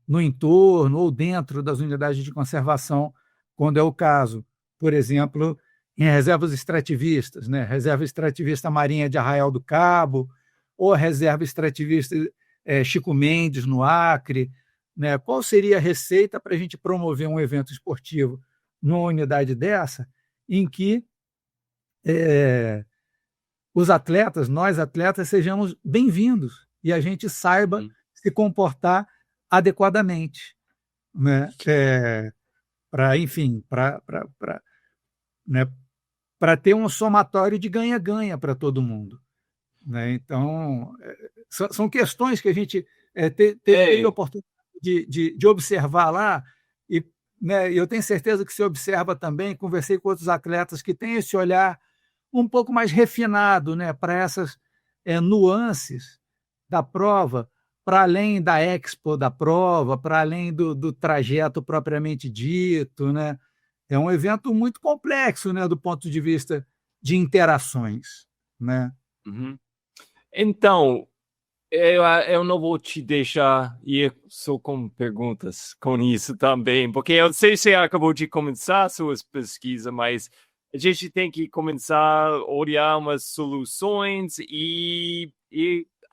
no entorno ou dentro das unidades de conservação, quando é o caso. Por exemplo, em reservas extrativistas, né? Reserva extrativista Marinha de Arraial do Cabo, ou a reserva extrativista Chico Mendes, no Acre, né? Qual seria a receita para a gente promover um evento esportivo numa unidade dessa, em que os atletas, nós atletas, sejamos bem-vindos e a gente saiba se comportar adequadamente, né? Enfim, né, ter um somatório de ganha-ganha para todo mundo, né? Então, são questões que a gente teve a oportunidade de observar lá, e, né, eu tenho certeza que se observa também. Conversei com outros atletas que têm esse olhar um pouco mais refinado, né, para essas nuances da prova, para além da expo da prova, para além do trajeto propriamente dito, né? É um evento muito complexo, né, do ponto de vista de interações, né? Uhum. Então, eu não vou te deixar ir só com perguntas com isso também, porque eu sei que você acabou de começar suas pesquisas, mas a gente tem que começar a olhar umas soluções e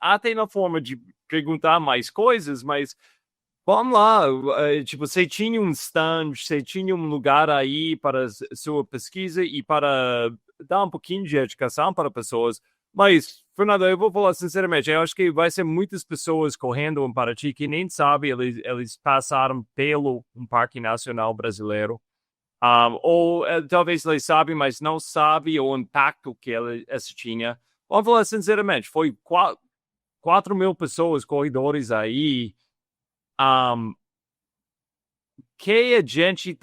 até na forma de perguntar mais coisas, mas vamos lá, tipo, você tinha um stand, você tinha um lugar aí para sua pesquisa e para dar um pouquinho de educação para pessoas, mas, Fernando, eu vou falar sinceramente, eu acho que vai ser muitas pessoas correndo em Paraty que nem sabem, eles passaram pelo um Parque Nacional Brasileiro, ou talvez eles sabem, mas não sabem o impacto que essa tinha. Vamos falar sinceramente, foi 4.000 pessoas, corredores aí, que a gente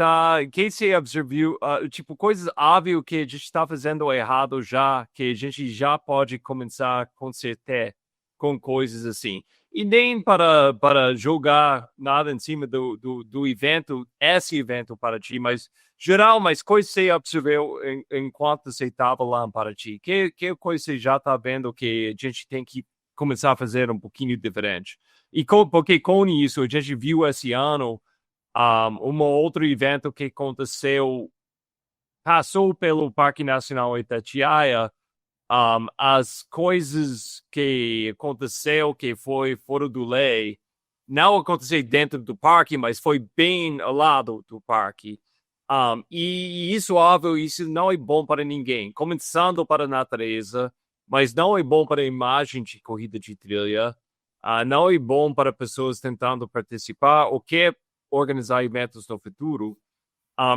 que se observou, tipo, coisas óbvias que a gente está fazendo errado já, que a gente já pode começar a consertar com coisas assim. E nem para jogar nada em cima do evento, esse evento para ti, mas geral, mas coisas que você observou enquanto você estava lá para ti. Que coisa você já está vendo que a gente tem que começar a fazer um pouquinho diferente? E porque com isso, a gente viu esse ano outro evento que aconteceu, passou pelo Parque Nacional Itatiaia, as coisas que aconteceu, que foi fora do lei, não aconteceu dentro do parque, mas foi bem ao lado do parque. E isso, óbvio, isso não é bom para ninguém, começando para a natureza, mas não é bom para a imagem de corrida de trilha, não é bom para pessoas tentando participar ou quer organizar eventos no futuro.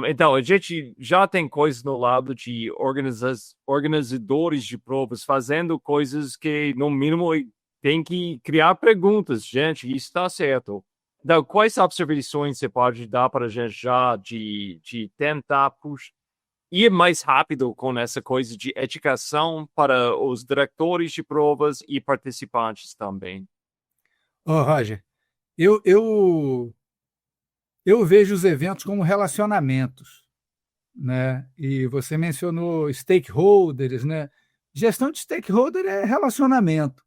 Então, a gente já tem coisas no lado de organizadores de provas fazendo coisas que, no mínimo, tem que criar perguntas. Gente, isso está certo. Então, quais observações você pode dar para a gente já de tentar ir mais rápido com essa coisa de educação para os diretores de provas e participantes também? Roger, eu vejo os eventos como relacionamentos, né? E você mencionou stakeholders, né? Gestão de stakeholder é relacionamento,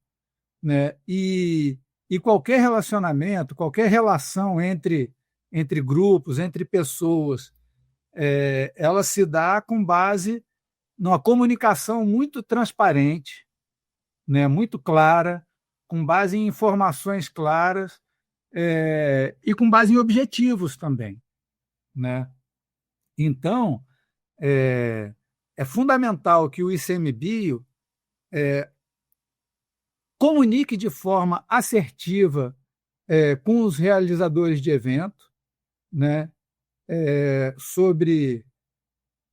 né? E qualquer relacionamento, qualquer relação entre grupos, entre pessoas, ela se dá com base numa comunicação muito transparente, né? Muito clara, com base em informações claras, e com base em objetivos também, né? Então, é fundamental que o ICMBio comunique de forma assertiva com os realizadores de evento, né? Sobre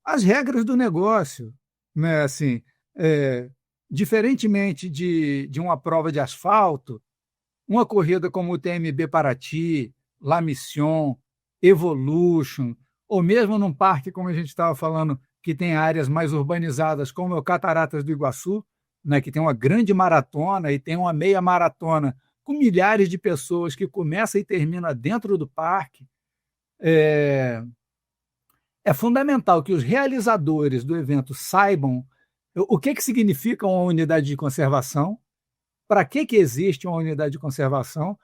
as regras do negócio, né? Assim, diferentemente de uma prova de asfalto, uma corrida como o TMB Paraty, La Mission, Evolution, ou mesmo num parque, como a gente estava falando, que tem áreas mais urbanizadas, como é o Cataratas do Iguaçu, né, que tem uma grande maratona e tem uma meia maratona com milhares de pessoas que começa e termina dentro do parque. É fundamental que os realizadores do evento saibam o que significa uma unidade de conservação, para que existe uma unidade de conservação.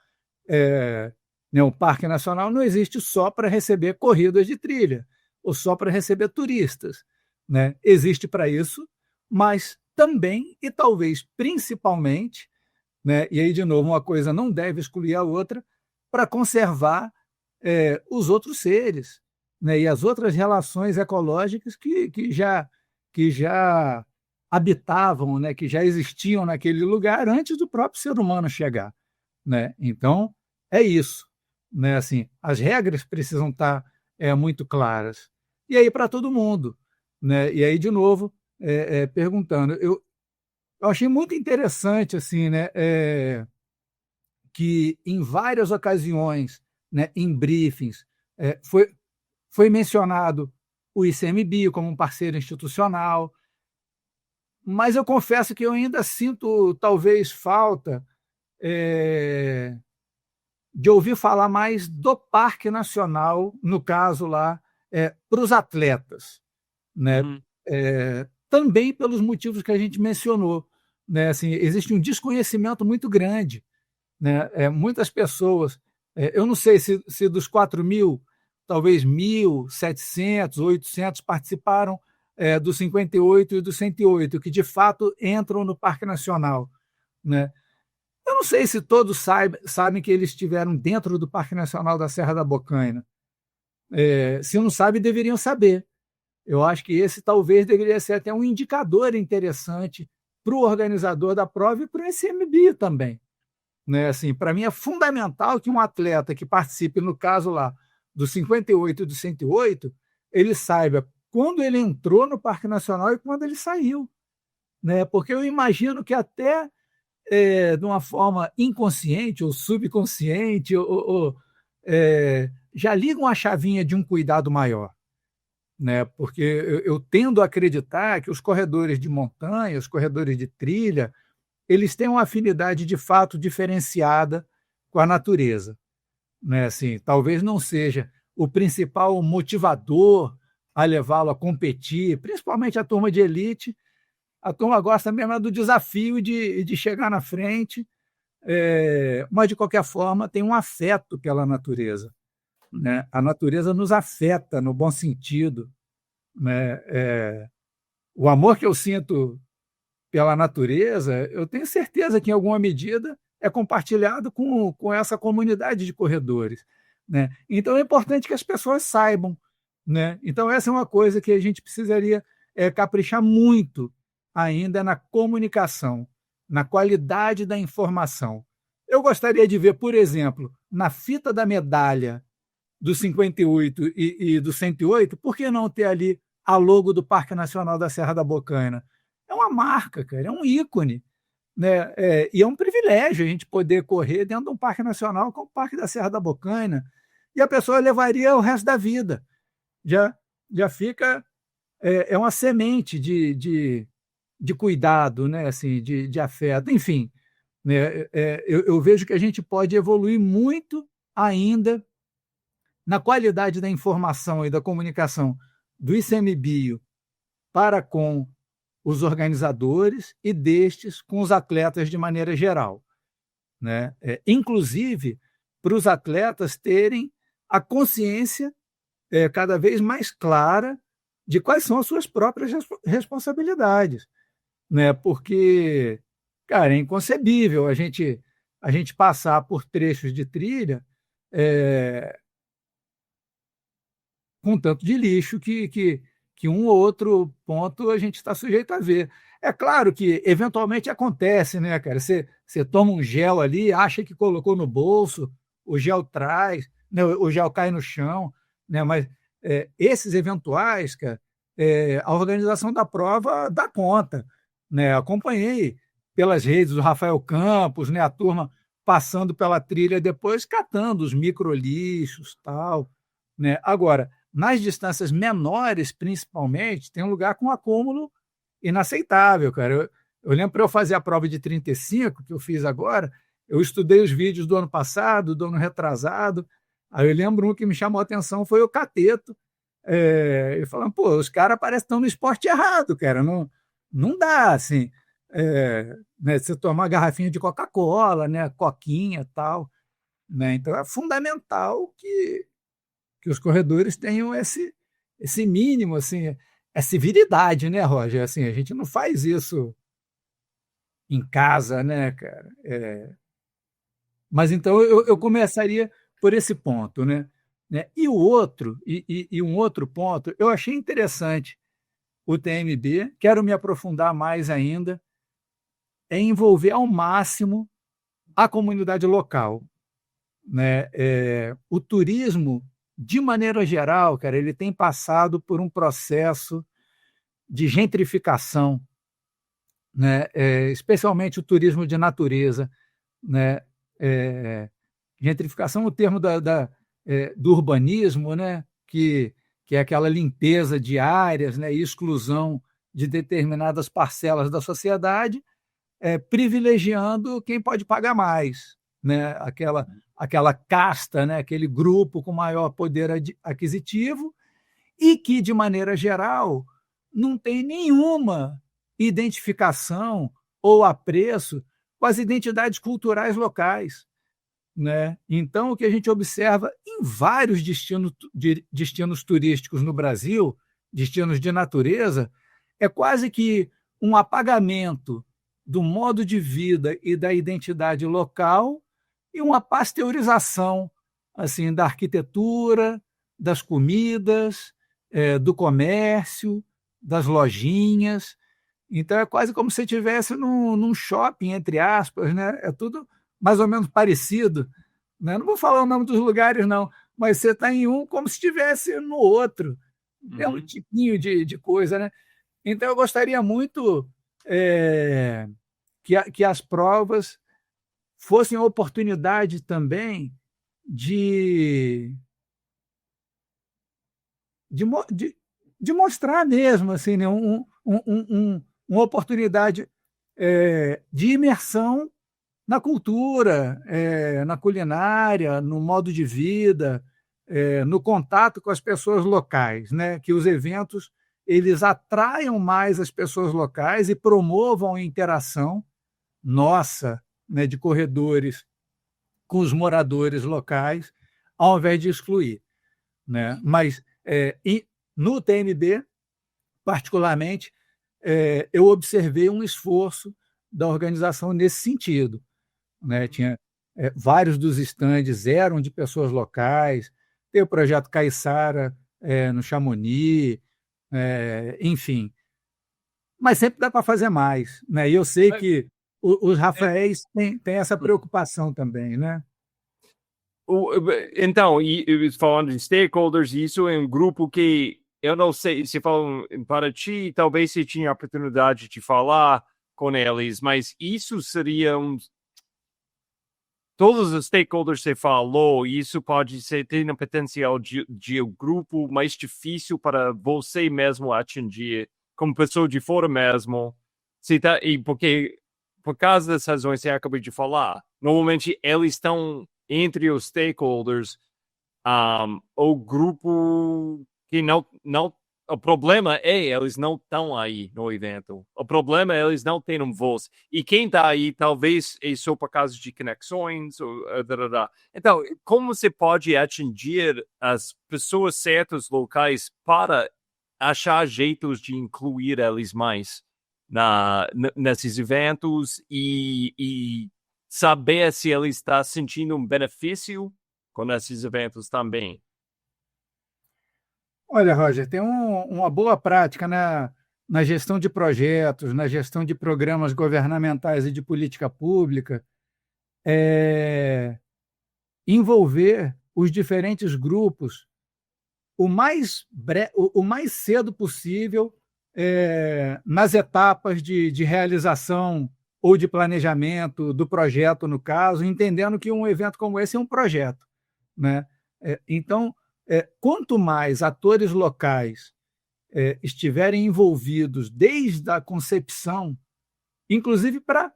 O Parque Nacional não existe só para receber corridas de trilha ou só para receber turistas, né? Existe para isso, mas também e talvez principalmente, né? E aí, de novo, uma coisa não deve excluir a outra, para conservar os outros seres, né? E as outras relações ecológicas que já habitavam, né? Que já existiam naquele lugar antes do próprio ser humano chegar, né? Então, é isso, né? Assim, as regras precisam estar muito claras. E aí, para todo mundo, né? E aí, de novo, perguntando, eu achei muito interessante, assim, né? Que em várias ocasiões, né? Em briefings, foi mencionado o ICMBio como um parceiro institucional, mas eu confesso que eu ainda sinto talvez falta de ouvir falar mais do Parque Nacional, no caso lá, para os atletas, né? Também pelos motivos que a gente mencionou, né? Assim, existe um desconhecimento muito grande, né? Muitas pessoas, eu não sei se dos 4.000, talvez 1.700, 800 participaram do 58 e do 108, que de fato entram no Parque Nacional, né? Eu não sei se todos sabem que eles estiveram dentro do Parque Nacional da Serra da Bocaina. Se não sabem, deveriam saber. Eu acho que esse talvez deveria ser até um indicador interessante para o organizador da prova e para o ICMBio também, né? Assim, para mim é fundamental que um atleta que participe, no caso lá, do 58 e do 108, ele saiba quando ele entrou no Parque Nacional e quando ele saiu, né? Porque eu imagino que até de uma forma inconsciente ou subconsciente, já ligam a chavinha de um cuidado maior, né? Porque eu tendo a acreditar que os corredores de montanha, os corredores de trilha, eles têm uma afinidade de fato diferenciada com a natureza, né? Assim, talvez não seja o principal motivador a levá-lo a competir, principalmente a turma de elite. A turma gosta mesmo do desafio de chegar na frente, mas, de qualquer forma, tem um afeto pela natureza, né? A natureza nos afeta no bom sentido, né? O amor que eu sinto pela natureza, eu tenho certeza que, em alguma medida, é compartilhado com essa comunidade de corredores, né? Então, é importante que as pessoas saibam, né? Então, essa é uma coisa que a gente precisaria caprichar muito ainda na comunicação, na qualidade da informação. Eu gostaria de ver, por exemplo, na fita da medalha, do 58 e do 108, por que não ter ali a logo do Parque Nacional da Serra da Bocaina? É uma marca, cara, é um ícone, né? E é um privilégio a gente poder correr dentro de um parque nacional como o Parque da Serra da Bocaina, e a pessoa levaria o resto da vida. Já fica... É uma semente de cuidado, né? Assim, de afeto, enfim. Né? Eu vejo que a gente pode evoluir muito ainda na qualidade da informação e da comunicação do ICMBio para com os organizadores e destes com os atletas de maneira geral, né? Inclusive para os atletas terem a consciência cada vez mais clara de quais são as suas próprias responsabilidades, né? Porque, cara, é inconcebível a gente passar por trechos de trilha com tanto de lixo que um ou outro ponto a gente está sujeito a ver. É claro que eventualmente acontece, né, cara? Você toma um gel ali, acha que colocou no bolso, o gel traz, né, o gel cai no chão, né? Mas esses eventuais, cara, a organização da prova dá conta, né? Acompanhei pelas redes do Rafael Campos, né, a turma passando pela trilha depois, catando os microlixos, tal, né? Agora, nas distâncias menores, principalmente, tem um lugar com acúmulo inaceitável, cara. Eu lembro para eu fazer a prova de 35, que eu fiz agora, eu estudei os vídeos do ano passado, do ano retrasado, aí eu lembro um que me chamou a atenção foi o Cateto, e falando, pô, os caras parecem que estão no esporte errado, cara, não dá, assim, né, você tomar uma garrafinha de Coca-Cola, né, coquinha e tal, né, então é fundamental que os corredores tenham esse mínimo, assim, essa virilidade, né, Roger? Assim, a gente não faz isso em casa, né, cara? Mas então eu começaria por esse ponto, né? E o outro, e um outro ponto, eu achei interessante o TMB, quero me aprofundar mais ainda, é envolver ao máximo a comunidade local, né? O turismo, de maneira geral, cara, ele tem passado por um processo de gentrificação, né? Especialmente o turismo de natureza, né? Gentrificação é o termo do urbanismo, né? Que é aquela limpeza de áreas, né? E exclusão de determinadas parcelas da sociedade, privilegiando quem pode pagar mais, né? Aquela casta, né? Aquele grupo com maior poder aquisitivo e que, de maneira geral, não tem nenhuma identificação ou apreço com as identidades culturais locais, né? Então, o que a gente observa em vários destinos turísticos no Brasil, destinos de natureza, é quase que um apagamento do modo de vida e da identidade local e uma pasteurização assim da arquitetura, das comidas, do comércio, das lojinhas. Então é quase como se você estivesse num shopping, entre aspas, né? É tudo mais ou menos parecido, né? Não vou falar o nome dos lugares, não, mas você está em um como se estivesse no outro. É um tipinho de coisa, né? Então eu gostaria muito que as provas fossem a oportunidade também de mostrar mesmo assim, né, uma oportunidade de imersão na cultura, na culinária, no modo de vida, no contato com as pessoas locais, né? Que os eventos eles atraiam mais as pessoas locais e promovam a interação nossa, né, de corredores com os moradores locais, ao invés de excluir, né? Mas no TNB, particularmente, eu observei um esforço da organização nesse sentido, né? Tinha vários dos estandes eram de pessoas locais, tem o projeto Caiçara no Chamonix, enfim, mas sempre dá para fazer mais, né? E eu sei que os Rafaéis têm essa preocupação também, né? Então, falando de stakeholders, isso é um grupo que eu não sei se falam para ti, talvez você tinha a oportunidade de falar com eles, mas isso seria todos os stakeholders que você falou, isso pode ser, tem um potencial de um grupo mais difícil para você mesmo atingir, como pessoa de fora mesmo, e porque, por causa das razões que você acabou de falar, normalmente eles estão entre os stakeholders, o grupo que não, o problema é eles não estão aí no evento. O problema é eles não têm voz. E quem está aí, talvez, é só por causa de conexões. Então, como você pode atingir as pessoas certas locais para achar jeitos de incluir eles mais nesses eventos e saber se ele está sentindo um benefício com esses eventos também? Olha, Roger, tem uma boa prática na gestão de projetos, na gestão de programas governamentais e de política pública, é envolver os diferentes grupos o mais cedo possível nas etapas de realização ou de planejamento do projeto, no caso, entendendo que um evento como esse é um projeto, né? Então, quanto mais atores locais estiverem envolvidos desde a concepção, inclusive para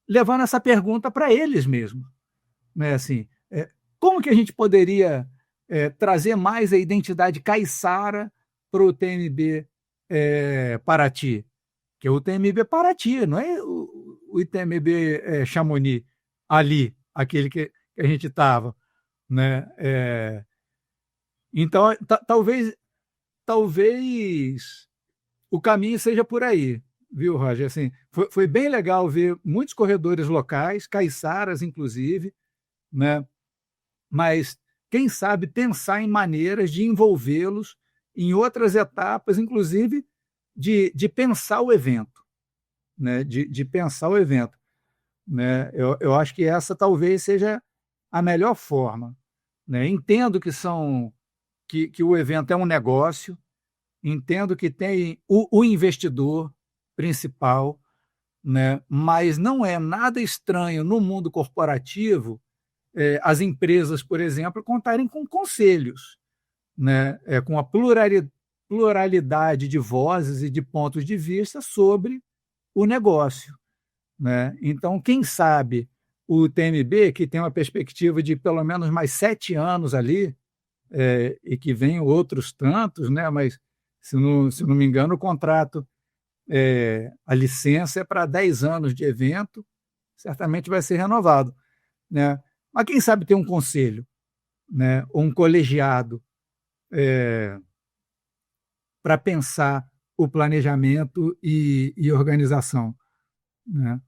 levar essa pergunta para eles mesmos, né? Assim, como que a gente poderia trazer mais a identidade caiçara para o TMB Paraty? Que é o TMB Paraty, não é o ITMB Chamonix, ali, aquele que a gente estava, né? Então, talvez o caminho seja por aí, viu, Roger? Assim, foi bem legal ver muitos corredores locais, caiçaras, inclusive, né? Mas, quem sabe, pensar em maneiras de envolvê-los em outras etapas, inclusive de pensar o evento, né? De pensar o evento, né? Eu acho que essa talvez seja a melhor forma, né? Entendo que o evento é um negócio, entendo que tem o investidor principal, né? Mas não é nada estranho no mundo corporativo as empresas, por exemplo, contarem com conselhos, né? Com a pluralidade de vozes e de pontos de vista sobre o negócio, né? Então, quem sabe o TMB, que tem uma perspectiva de pelo menos mais 7 anos ali, e que venham outros tantos, né? Mas, se não me engano, o contrato, a licença é para 10 anos de evento, certamente vai ser renovado, né? Mas quem sabe ter um conselho, né? Ou um colegiado para pensar o planejamento e organização, né?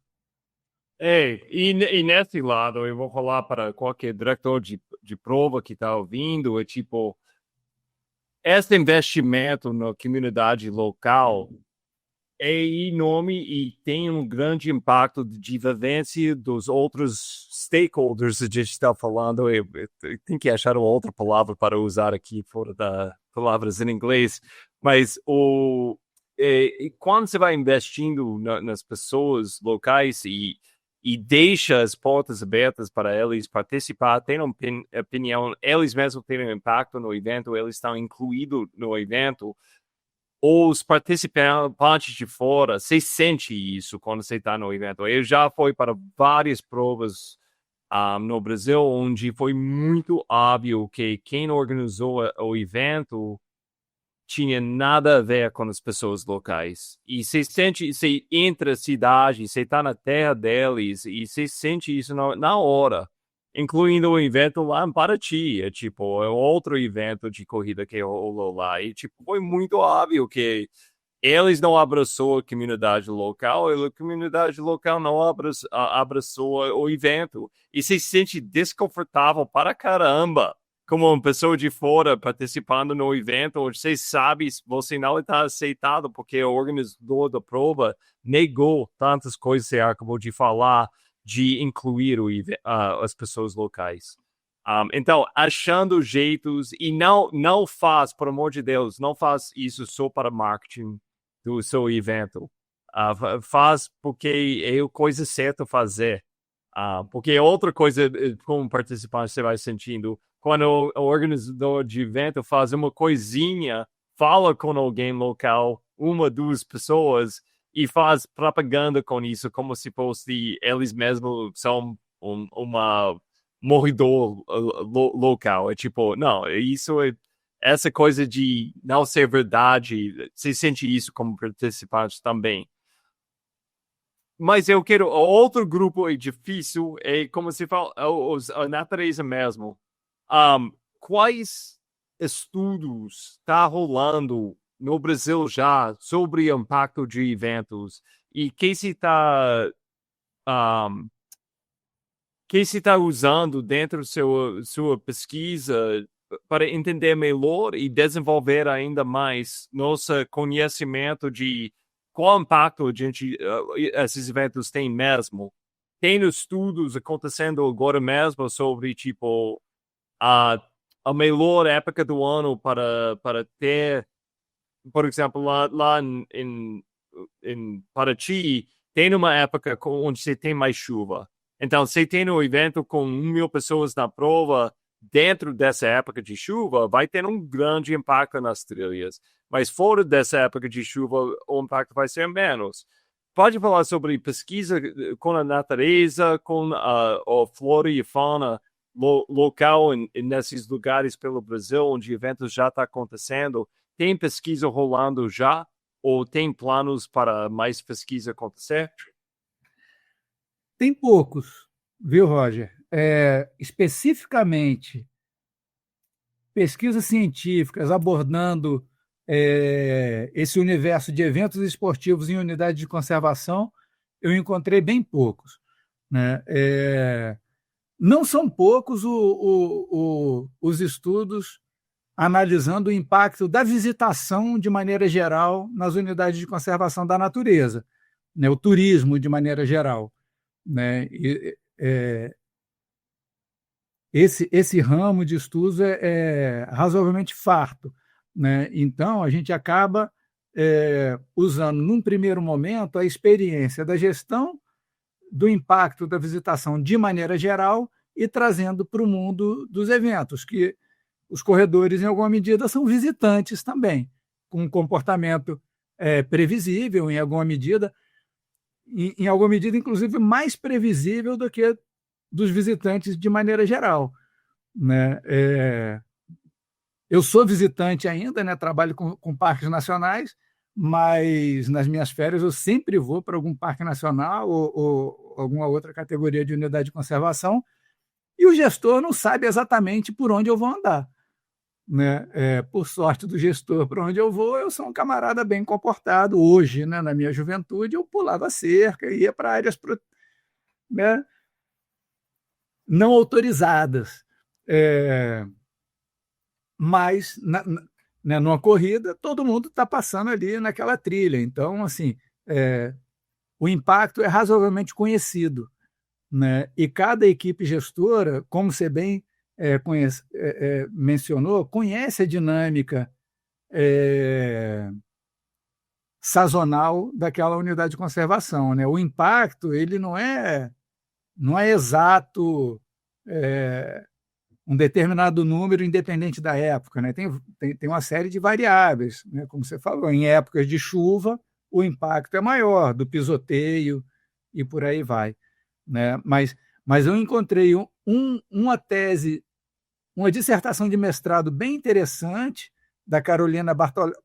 E nesse lado, eu vou falar para qualquer diretor de prova que está ouvindo, tipo, esse investimento na comunidade local é enorme e tem um grande impacto de vivência dos outros stakeholders que a gente está falando. Eu tenho que achar uma outra palavra para usar aqui, fora das palavras em inglês, mas quando você vai investindo nas pessoas locais e deixa as portas abertas para eles participar, ter uma opinião, eles mesmos terem um impacto no evento, eles estão incluídos no evento, os participantes de fora, você sente isso quando você está no evento. Eu já fui para várias provas no Brasil, onde foi muito óbvio que quem organizou o evento tinha nada a ver com as pessoas locais. E você sente, você entra na cidade, você está na terra deles, e você sente isso na hora, incluindo o evento lá em Paraty. É outro evento de corrida que rolou lá. E, foi muito óbvio que eles não abraçou a comunidade local, e a comunidade local não abraçou o evento. E você se sente desconfortável para caramba como uma pessoa de fora participando no evento, onde você sabe que você não está aceitado porque o organizador da prova negou tantas coisas que você acabou de falar, de incluir as pessoas locais. Então, achando jeitos, e não faz, por amor de Deus, não faz isso só para marketing do seu evento. Faz porque é a coisa certa a fazer. Porque outra coisa, como participante, você vai sentindo, quando o organizador de evento faz uma coisinha, fala com alguém local, 2 pessoas, e faz propaganda com isso, como se fosse eles mesmos são uma morredor local. É tipo, não, essa coisa de não ser verdade, você sente isso como participante também. Mas eu quero, outro grupo é difícil, é como se fala, a natureza mesmo. Quais estudos está rolando no Brasil já sobre o impacto de eventos e que se está usando dentro da sua pesquisa para entender melhor e desenvolver ainda mais nosso conhecimento de qual impacto esses eventos têm mesmo. Tem estudos acontecendo agora mesmo sobre, tipo, a melhor época do ano para ter, por exemplo, lá em Paraty, tem uma época onde você tem mais chuva. Então, se tem um evento com 1.000 pessoas na prova, dentro dessa época de chuva, vai ter um grande impacto nas trilhas. Mas fora dessa época de chuva, o impacto vai ser menos. Pode falar sobre pesquisa com a natureza, com a flora e fauna local nesses lugares pelo Brasil, onde eventos já estão acontecendo? Tem pesquisa rolando já? Ou tem planos para mais pesquisa acontecer? Tem poucos, viu, Roger? Especificamente, pesquisas científicas abordando esse universo de eventos esportivos em unidade de conservação, eu encontrei bem poucos, né? Não são poucos os estudos analisando o impacto da visitação de maneira geral nas unidades de conservação da natureza, né? O turismo de maneira geral, né? Esse ramo de estudos é razoavelmente farto, né? Então, a gente acaba usando, num primeiro momento, a experiência da gestão do impacto da visitação de maneira geral e trazendo para o mundo dos eventos, que os corredores, em alguma medida, são visitantes também, com um comportamento previsível, em alguma medida, inclusive, mais previsível do que dos visitantes de maneira geral, né? Eu sou visitante ainda, né? Trabalho com parques nacionais, mas nas minhas férias eu sempre vou para algum parque nacional ou alguma outra categoria de unidade de conservação, e o gestor não sabe exatamente por onde eu vou andar, né? Por sorte do gestor, para onde eu vou, eu sou um camarada bem comportado. Hoje, né, na minha juventude, eu pulava a cerca, ia para áreas né, não autorizadas. Mas, né, numa corrida, todo mundo está passando ali naquela trilha. Então, assim, o impacto é razoavelmente conhecido, né? E cada equipe gestora, como você bem mencionou, conhece a dinâmica sazonal daquela unidade de conservação, né? O impacto ele não é exato, um determinado número independente da época, né? Tem uma série de variáveis, né? Como você falou, em épocas de chuva o impacto é maior, do pisoteio e por aí vai, né? Mas eu encontrei uma tese, uma dissertação de mestrado bem interessante da Carolina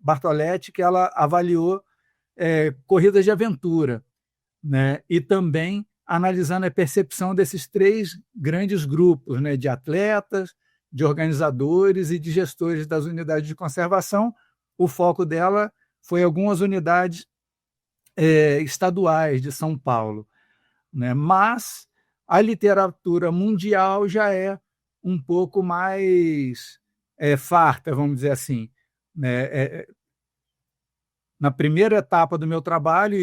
Bartoletti, que ela avaliou corridas de aventura, né? E também analisando a percepção desses 3 grandes grupos, né? De atletas, de organizadores e de gestores das unidades de conservação. O foco dela foi algumas unidades estaduais de São Paulo, né? Mas a literatura mundial já é um pouco mais farta, vamos dizer assim, né? Na primeira etapa do meu trabalho,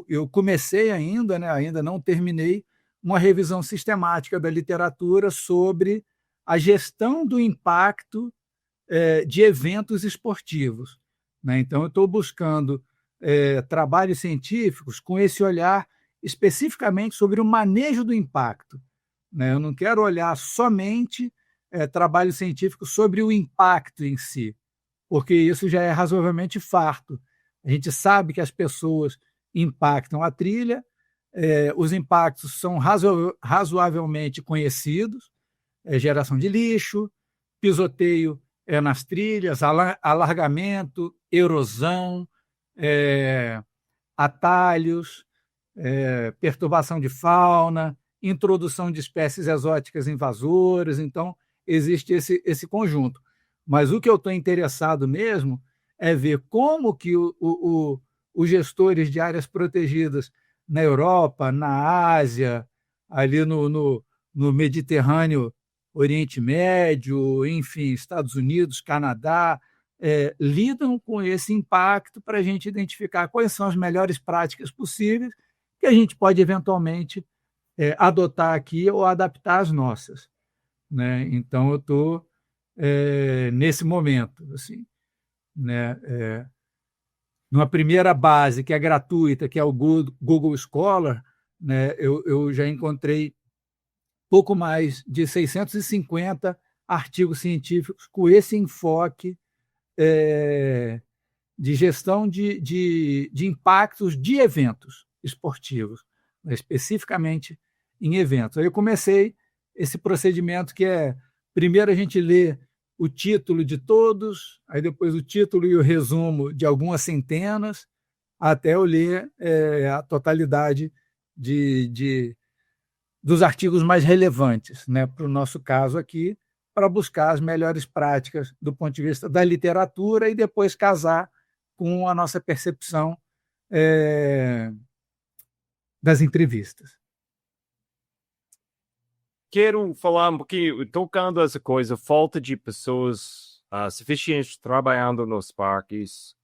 eu comecei ainda, né, ainda não terminei, uma revisão sistemática da literatura sobre a gestão do impacto de eventos esportivos, né? Então, eu estou buscando trabalhos científicos com esse olhar especificamente sobre o manejo do impacto, né? Eu não quero olhar somente trabalho científico sobre o impacto em si, porque isso já é razoavelmente farto. A gente sabe que as pessoas impactam a trilha, os impactos são razoavelmente conhecidos, geração de lixo, pisoteio nas trilhas, alargamento, erosão, atalhos, perturbação de fauna, introdução de espécies exóticas invasoras. Então, existe esse conjunto. Mas o que eu estou interessado mesmo é ver como que os gestores de áreas protegidas na Europa, na Ásia, ali no Mediterrâneo, Oriente Médio, enfim, Estados Unidos, Canadá, lidam com esse impacto para a gente identificar quais são as melhores práticas possíveis que a gente pode eventualmente adotar aqui ou adaptar às nossas, né? Então, eu estou nesse momento, assim, né? Numa primeira base, que é gratuita, que é o Google Scholar, né? Eu já encontrei pouco mais de 650 artigos científicos com esse enfoque de gestão de impactos de eventos esportivos, né? Especificamente em eventos. Aí eu comecei esse procedimento que primeiro a gente lê o título de todos, aí depois o título e o resumo de algumas centenas, até eu ler a totalidade dos artigos mais relevantes, né, para o nosso caso aqui, para buscar as melhores práticas do ponto de vista da literatura e depois casar com a nossa percepção das entrevistas. Quero falar um pouquinho, tocando essa coisa, falta de pessoas suficientes trabalhando nos parques,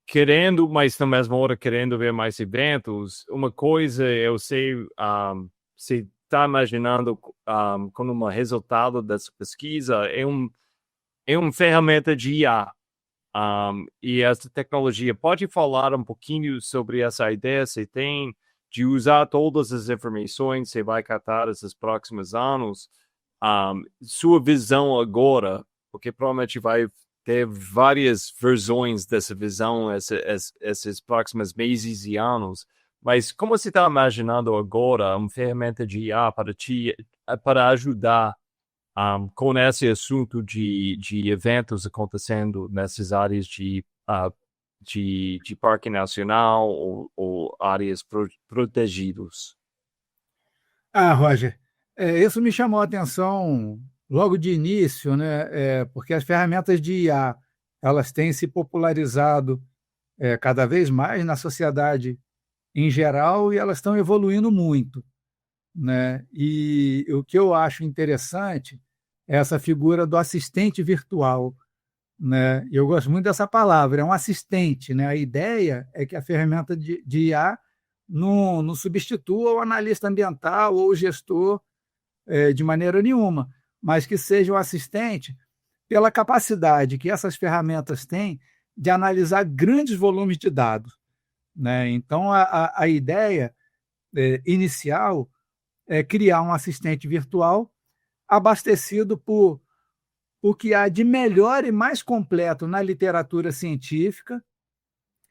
querendo, mas na mesma hora querendo ver mais eventos. Uma coisa, eu sei, se está imaginando como um resultado dessa pesquisa, é uma ferramenta de IA. E essa tecnologia, pode falar um pouquinho sobre essa ideia, se tem, de usar todas as informações que você vai captar esses próximos anos, sua visão agora, porque provavelmente vai ter várias versões dessa visão esses próximos meses e anos, mas como você está imaginando agora uma ferramenta de IA para ajudar com esse assunto de eventos acontecendo nessas áreas de Parque Nacional ou áreas protegidas? Roger, isso me chamou a atenção logo de início, né? Porque as ferramentas de IA elas têm se popularizado cada vez mais na sociedade em geral e elas estão evoluindo muito, né? E o que eu acho interessante é essa figura do assistente virtual, né? Eu gosto muito dessa palavra, é um assistente, né? A ideia é que a ferramenta de IA não substitua o analista ambiental ou o gestor de maneira nenhuma, mas que seja um assistente pela capacidade que essas ferramentas têm de analisar grandes volumes de dados, né? Então, a ideia inicial é criar um assistente virtual abastecido por o que há de melhor e mais completo na literatura científica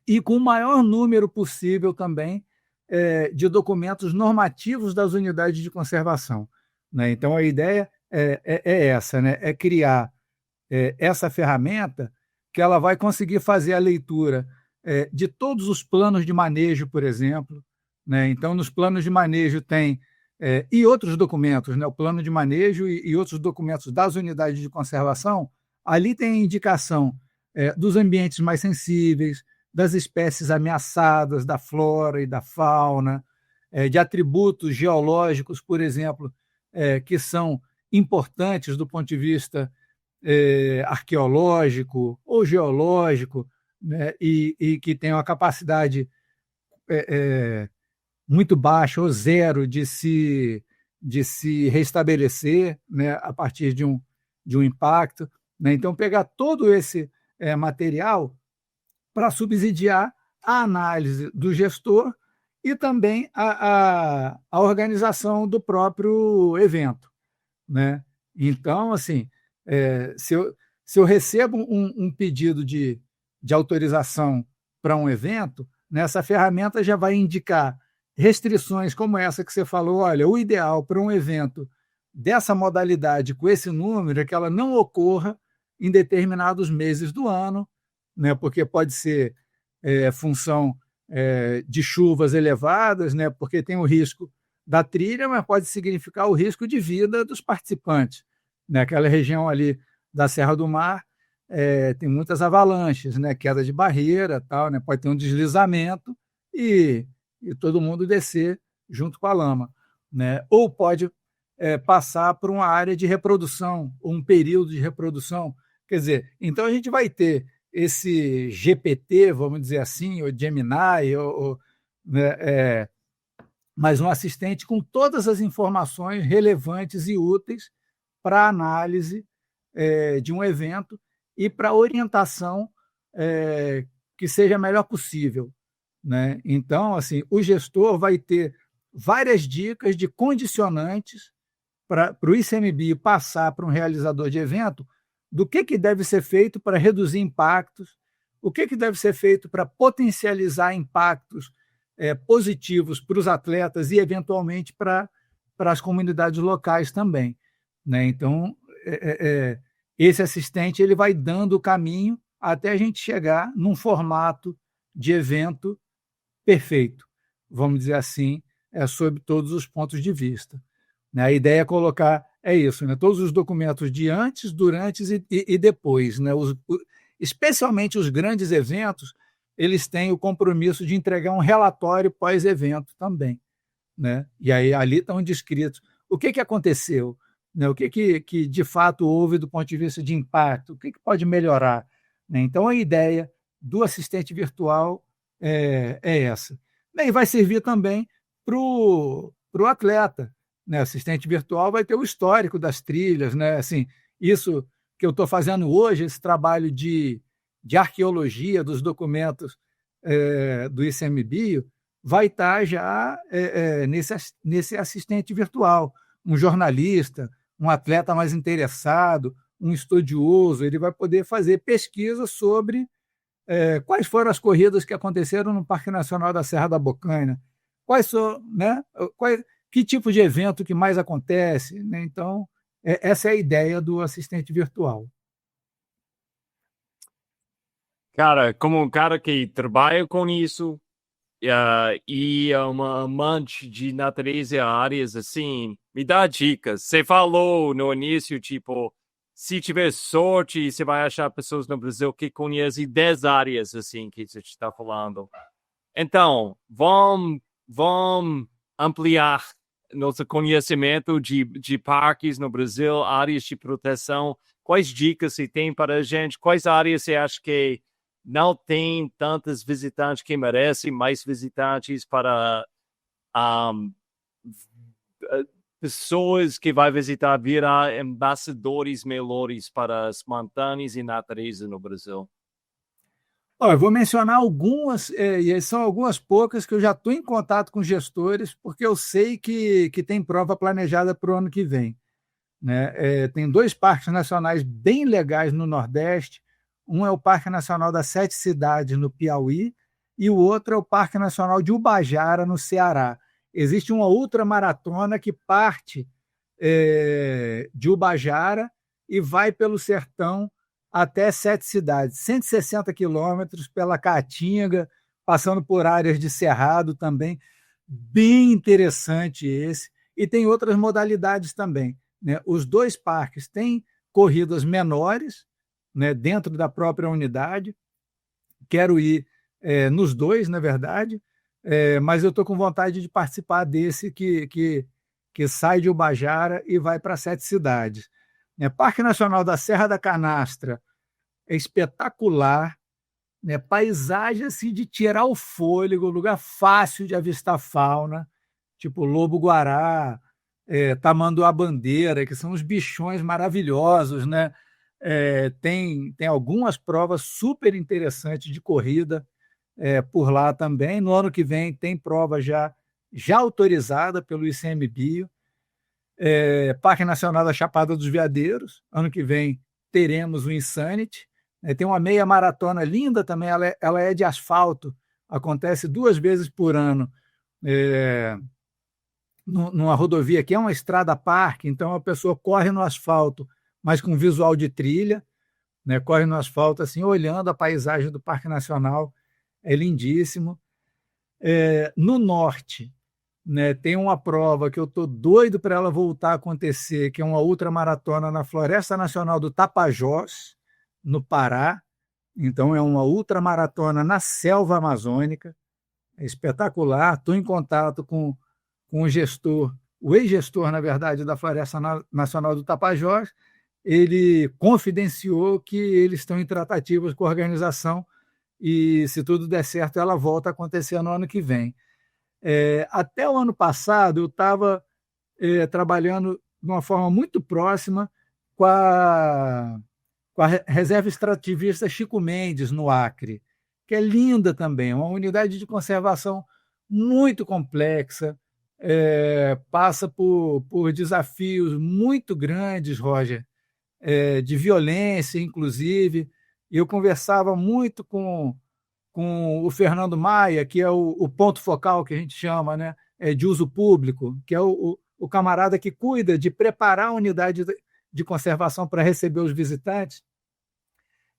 e com o maior número possível também de documentos normativos das unidades de conservação, né? Então, a ideia é essa, né? É criar essa ferramenta que ela vai conseguir fazer a leitura de todos os planos de manejo, por exemplo, né? Então, nos planos de manejo tem e outros documentos, né? O plano de manejo e outros documentos das unidades de conservação, ali tem a indicação dos ambientes mais sensíveis, das espécies ameaçadas, da flora e da fauna, de atributos geológicos, por exemplo, que são importantes do ponto de vista arqueológico ou geológico, né? E que tem uma capacidade muito baixa ou zero de se de se restabelecer, né, a partir de um impacto, né? Então, pegar todo esse material para subsidiar a análise do gestor e também a organização do próprio evento, né? Então, assim, se eu recebo um pedido de autorização para um evento, nessa ferramenta já vai indicar restrições como essa que você falou. Olha, o ideal para um evento dessa modalidade, com esse número, é que ela não ocorra em determinados meses do ano, né? Porque pode ser função de chuvas elevadas, né? Porque tem o risco da trilha, mas pode significar o risco de vida dos participantes, né? Aquela região ali da Serra do Mar tem muitas avalanches, né? Queda de barreira, tal, né? Pode ter um deslizamento e todo mundo descer junto com a lama, né? Ou pode passar por uma área de reprodução, um período de reprodução. Quer dizer, então a gente vai ter esse GPT, vamos dizer assim, ou Gemini, né, mas um assistente com todas as informações relevantes e úteis para a análise de um evento e para a orientação que seja a melhor possível, né? Então, assim, o gestor vai ter várias dicas de condicionantes para o ICMBio passar para um realizador de evento do que deve ser feito para reduzir impactos, o que deve ser feito para potencializar impactos positivos para os atletas e, eventualmente, para as comunidades locais também, né? Então, esse assistente ele vai dando o caminho até a gente chegar num formato de evento perfeito, vamos dizer assim, sob todos os pontos de vista, né? A ideia é colocar isso, né? Todos os documentos de antes, durante e depois, né? Especialmente os grandes eventos, eles têm o compromisso de entregar um relatório pós-evento também, né? E aí ali estão descritos o que aconteceu, né? O que de fato houve do ponto de vista de impacto, o que pode melhorar, né? Então a ideia do assistente virtual é essa. E vai servir também para o atleta, né? O assistente virtual vai ter o histórico das trilhas, né? Assim, isso que eu estou fazendo hoje, esse trabalho de arqueologia dos documentos do ICMBio, vai estar já nesse assistente virtual. Um jornalista, um atleta mais interessado, um estudioso, ele vai poder fazer pesquisa sobre quais foram as corridas que aconteceram no Parque Nacional da Serra da Bocaina, né? Que tipo de evento que mais acontece, né? Então, essa é a ideia do assistente virtual. Cara, como um cara que trabalha com isso e é uma amante de natureza e áreas assim, me dá dicas. Você falou no início, tipo, se tiver sorte, você vai achar pessoas no Brasil que conhecem 10 áreas assim que você está falando. Então, vamos ampliar nosso conhecimento de parques no Brasil, áreas de proteção. Quais dicas você tem para a gente? Quais áreas você acha que não tem tantos visitantes que merecem mais visitantes para pessoas que vão visitar virar embaixadores melhores para as montanhas e natureza no Brasil? Eu vou mencionar algumas, e são algumas poucas que eu já estou em contato com gestores, porque eu sei que tem prova planejada para o ano que vem, né? Tem 2 parques nacionais bem legais no Nordeste. Um é o Parque Nacional das 7 Cidades, no Piauí, e o outro é o Parque Nacional de Ubajara, no Ceará. Existe uma ultramaratona que parte de Ubajara e vai pelo sertão até 7 cidades, 160 quilômetros pela Caatinga, passando por áreas de cerrado também, bem interessante esse, e tem outras modalidades também, né? Os 2 parques têm corridas menores, né, dentro da própria unidade. Quero ir nos 2, na verdade, mas eu estou com vontade de participar desse que sai de Ubajara e vai para 7 cidades. Parque Nacional da Serra da Canastra é espetacular, né? Paisagem assim, de tirar o fôlego, lugar fácil de avistar fauna, tipo lobo-guará, tamanduá-bandeira, que são uns bichões maravilhosos, né? Tem algumas provas super interessantes de corrida por lá também. No ano que vem tem prova já autorizada pelo ICMBio. Parque Nacional da Chapada dos Veadeiros, ano que vem teremos o Insanity. Tem uma meia maratona linda também, ela é de asfalto, acontece 2 vezes por ano, numa rodovia que é uma estrada parque, então a pessoa corre no asfalto, mas com visual de trilha, né? Corre no asfalto assim, olhando a paisagem do Parque Nacional, é lindíssimo. No norte, né, tem uma prova que eu estou doido para ela voltar a acontecer, que é uma ultramaratona na Floresta Nacional do Tapajós, no Pará. Então é uma ultramaratona na selva amazônica, é espetacular. Estou em contato com o gestor, o ex-gestor, na verdade, da Floresta Nacional do Tapajós. Ele confidenciou que eles estão em tratativas com a organização e, se tudo der certo, ela volta a acontecer no ano que vem. Até o ano passado, eu estava trabalhando de uma forma muito próxima com a Reserva Extrativista Chico Mendes, no Acre, que é linda também, uma unidade de conservação muito complexa, passa por desafios muito grandes, Roger, de violência, inclusive. Eu conversava muito com o Fernando Maia, que é o ponto focal que a gente chama, né, de uso público, que é o camarada que cuida de preparar a unidade de conservação para receber os visitantes.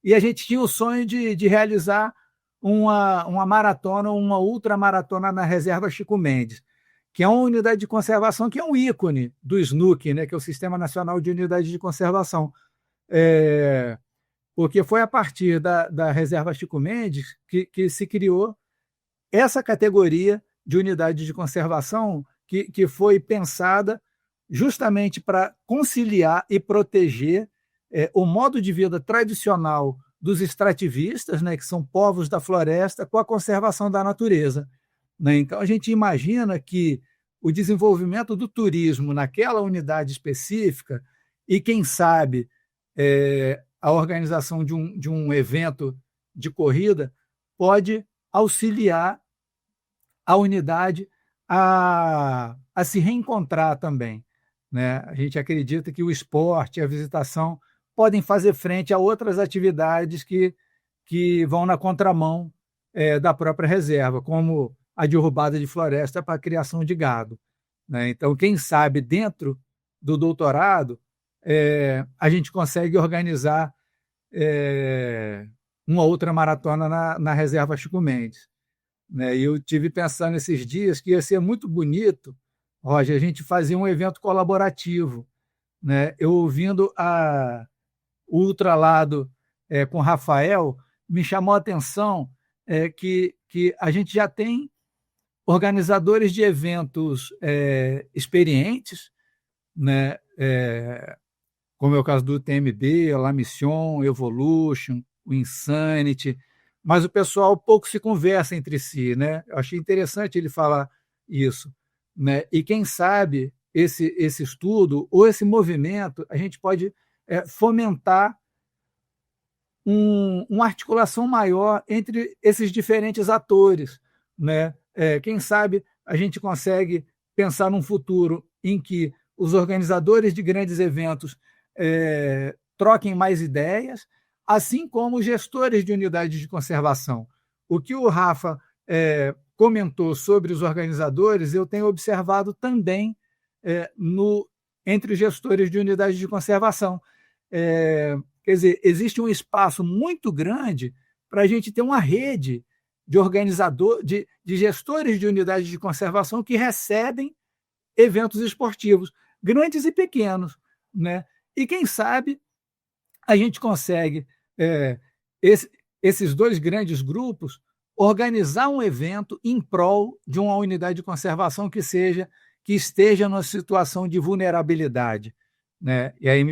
E a gente tinha o sonho de realizar uma maratona, uma ultramaratona na Reserva Chico Mendes, que é uma unidade de conservação que é um ícone do SNUC, né, que é o Sistema Nacional de Unidade de Conservação. Porque foi a partir da Reserva Chico Mendes que se criou essa categoria de unidade de conservação que foi pensada justamente para conciliar e proteger o modo de vida tradicional dos extrativistas, né, que são povos da floresta, com a conservação da natureza, né? Então, a gente imagina que o desenvolvimento do turismo naquela unidade específica e, quem sabe, a organização de um evento de corrida pode auxiliar a unidade a se reencontrar também, né? A gente acredita que o esporte e a visitação podem fazer frente a outras atividades que vão na contramão da própria reserva, como a derrubada de floresta para a criação de gado, né? Então, quem sabe, dentro do doutorado, a gente consegue organizar uma outra maratona na Reserva Chico Mendes, né? E eu tive pensando esses dias que ia ser muito bonito, Roger, a gente fazer um evento colaborativo, né? Eu ouvindo o Ultralado com o Rafael, me chamou a atenção que a gente já tem organizadores de eventos experientes, né? Como é o caso do TMB, a La Mission, Evolution, o Insanity, mas o pessoal pouco se conversa entre si, né? Eu achei interessante ele falar isso, né? E quem sabe esse estudo ou esse movimento a gente pode fomentar uma articulação maior entre esses diferentes atores, né? Quem sabe a gente consegue pensar num futuro em que os organizadores de grandes eventos troquem mais ideias, assim como os gestores de unidades de conservação. O que o Rafa comentou sobre os organizadores, eu tenho observado também entre os gestores de unidades de conservação. Quer dizer, existe um espaço muito grande para a gente ter uma rede de gestores de unidades de conservação que recebem eventos esportivos, grandes e pequenos, né? E quem sabe a gente consegue, esses 2 grandes grupos, organizar um evento em prol de uma unidade de conservação que esteja numa situação de vulnerabilidade, né? E aí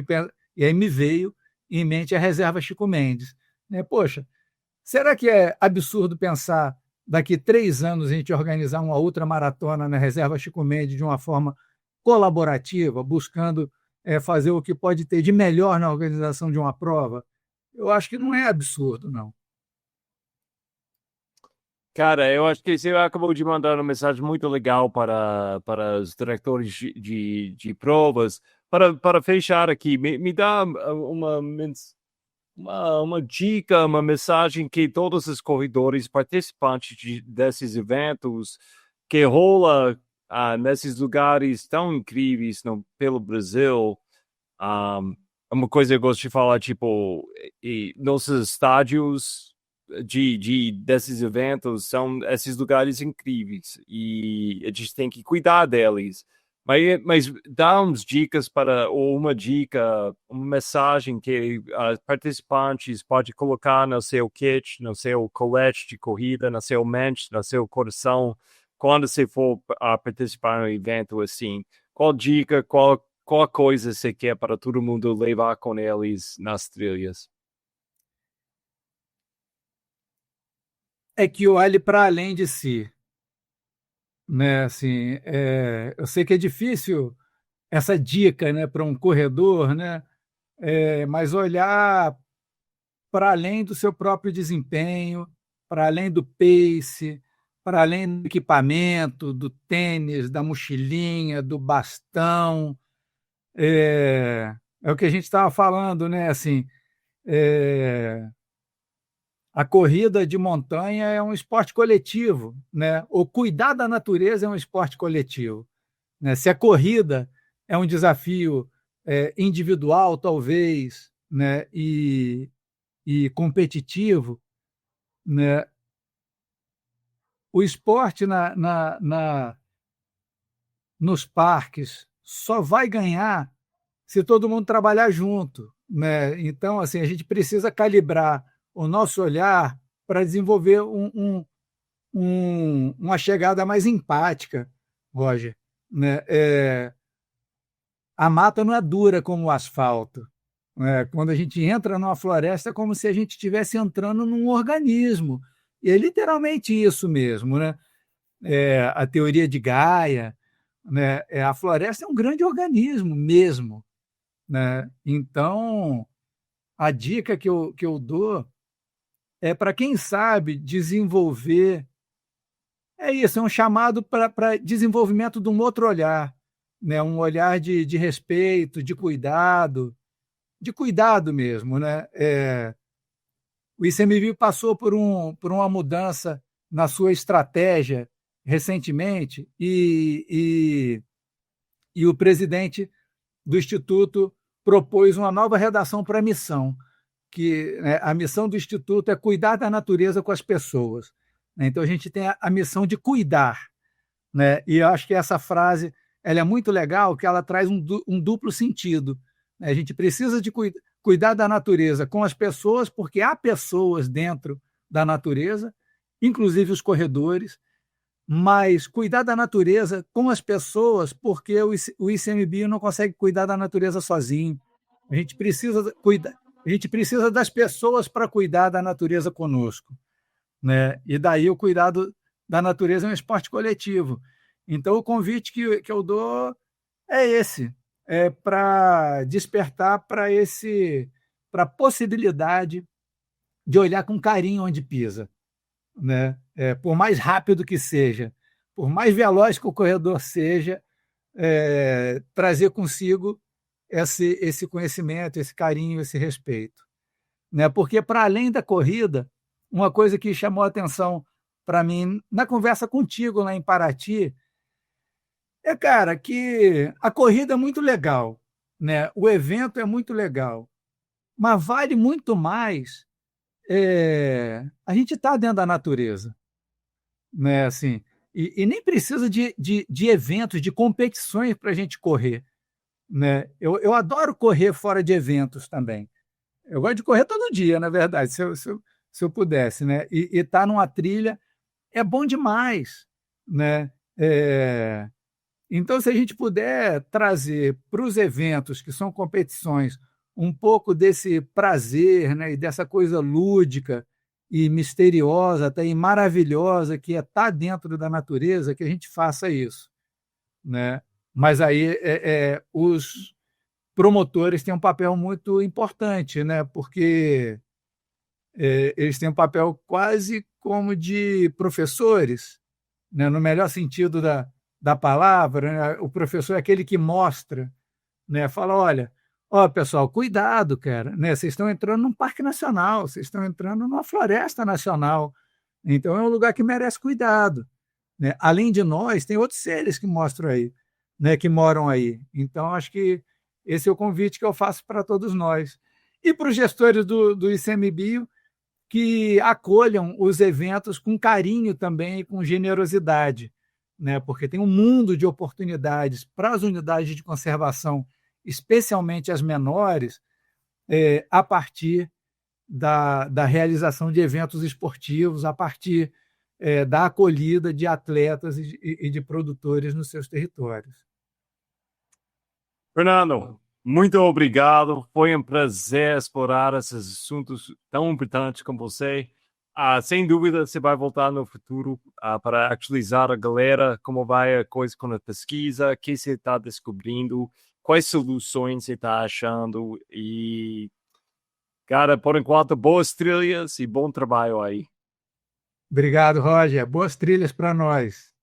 me veio em mente a Reserva Chico Mendes, né? Poxa, será que é absurdo pensar daqui 3 anos a gente organizar uma outra maratona na Reserva Chico Mendes de uma forma colaborativa, buscando fazer o que pode ter de melhor na organização de uma prova, eu acho que não é absurdo, não. Cara, eu acho que você acabou de mandar uma mensagem muito legal para os diretores de provas. Para fechar aqui, me dá uma dica, uma mensagem que todos os corredores participantes desses eventos que rola nesses lugares tão incríveis pelo Brasil. Uma coisa que eu gosto de falar, tipo, nossos estádios desses eventos são esses lugares incríveis e a gente tem que cuidar deles. Mas dá uns dicas ou uma dica, uma mensagem que os participantes podem colocar no seu kit, no seu colete de corrida, no seu mente, no seu coração, quando você for participar em um evento assim. Qual dica, qual coisa você quer para todo mundo levar com eles nas trilhas? É que olhe para além de si, né? Assim, eu sei que é difícil essa dica, né, para um corredor, né? Mas olhar para além do seu próprio desempenho, para além do pace, para além do equipamento, do tênis, da mochilinha, do bastão. É o que a gente estava falando, né? Assim, a corrida de montanha é um esporte coletivo, né? O cuidar da natureza é um esporte coletivo, né? Se a corrida é um desafio individual, talvez, né? E competitivo, né? O esporte nos parques só vai ganhar se todo mundo trabalhar junto, né? Então, assim, a gente precisa calibrar o nosso olhar para desenvolver uma chegada mais empática, Roger, né? A mata não é dura como o asfalto, né? Quando a gente entra numa floresta é como se a gente estivesse entrando num organismo, e é literalmente isso mesmo, né? A teoria de Gaia, né? A floresta é um grande organismo mesmo, né? Então, a dica que eu dou é para quem sabe desenvolver. É isso, é um chamado para desenvolvimento de um outro olhar, né? Um olhar de respeito, de cuidado mesmo, né? O ICMBio passou por uma mudança na sua estratégia recentemente e o presidente do Instituto propôs uma nova redação para a missão, que, né, a missão do Instituto é cuidar da natureza com as pessoas, né? Então, a gente tem a missão de cuidar, né? E eu acho que essa frase ela é muito legal, que ela traz um duplo sentido, né? A gente precisa de cuidar da natureza com as pessoas, porque há pessoas dentro da natureza, inclusive os corredores, mas cuidar da natureza com as pessoas, porque o ICMBio não consegue cuidar da natureza sozinho. A gente precisa cuidar, a gente precisa das pessoas para cuidar da natureza conosco, né? E daí o cuidado da natureza é um esporte coletivo. Então, o convite que eu dou é esse, para despertar para a possibilidade de olhar com carinho onde pisa, né? Por mais rápido que seja, por mais veloz que o corredor seja, trazer consigo esse conhecimento, esse carinho, esse respeito, né? Porque, para além da corrida, uma coisa que chamou a atenção para mim na conversa contigo lá em Paraty cara, que a corrida é muito legal, né? O evento é muito legal, mas vale muito mais a gente estar dentro da natureza, né? Assim, e nem precisa de eventos, de competições para a gente correr, né? Eu adoro correr fora de eventos também. Eu gosto de correr todo dia, na verdade, se eu pudesse, né? E estar numa trilha é bom demais, né? Então, se a gente puder trazer para os eventos, que são competições, um pouco desse prazer, né, e dessa coisa lúdica e misteriosa, até e maravilhosa, que é estar dentro da natureza, que a gente faça isso, né? Mas aí os promotores têm um papel muito importante, né? Porque eles têm um papel quase como de professores, né? No melhor sentido da palavra, né? O professor é aquele que mostra, né? Fala, olha, ó, pessoal, cuidado, cara, né? Vocês estão entrando num parque nacional, vocês estão entrando numa floresta nacional, então é um lugar que merece cuidado, né? Além de nós, tem outros seres que mostram aí, né? Que moram aí. Então, acho que esse é o convite que eu faço para todos nós. E para os gestores do ICMBio, que acolham os eventos com carinho também e com generosidade, né? Porque tem um mundo de oportunidades para as unidades de conservação, especialmente as menores, a partir da realização de eventos esportivos, a partir da acolhida de atletas e de produtores nos seus territórios. Fernando, muito obrigado. Foi um prazer explorar esses assuntos tão importantes com você. Sem dúvida, você vai voltar no futuro para atualizar a galera como vai a coisa com a pesquisa, o que você está descobrindo, quais soluções você está achando. E, cara, por enquanto, boas trilhas e bom trabalho aí. Obrigado, Roger. Boas trilhas para nós.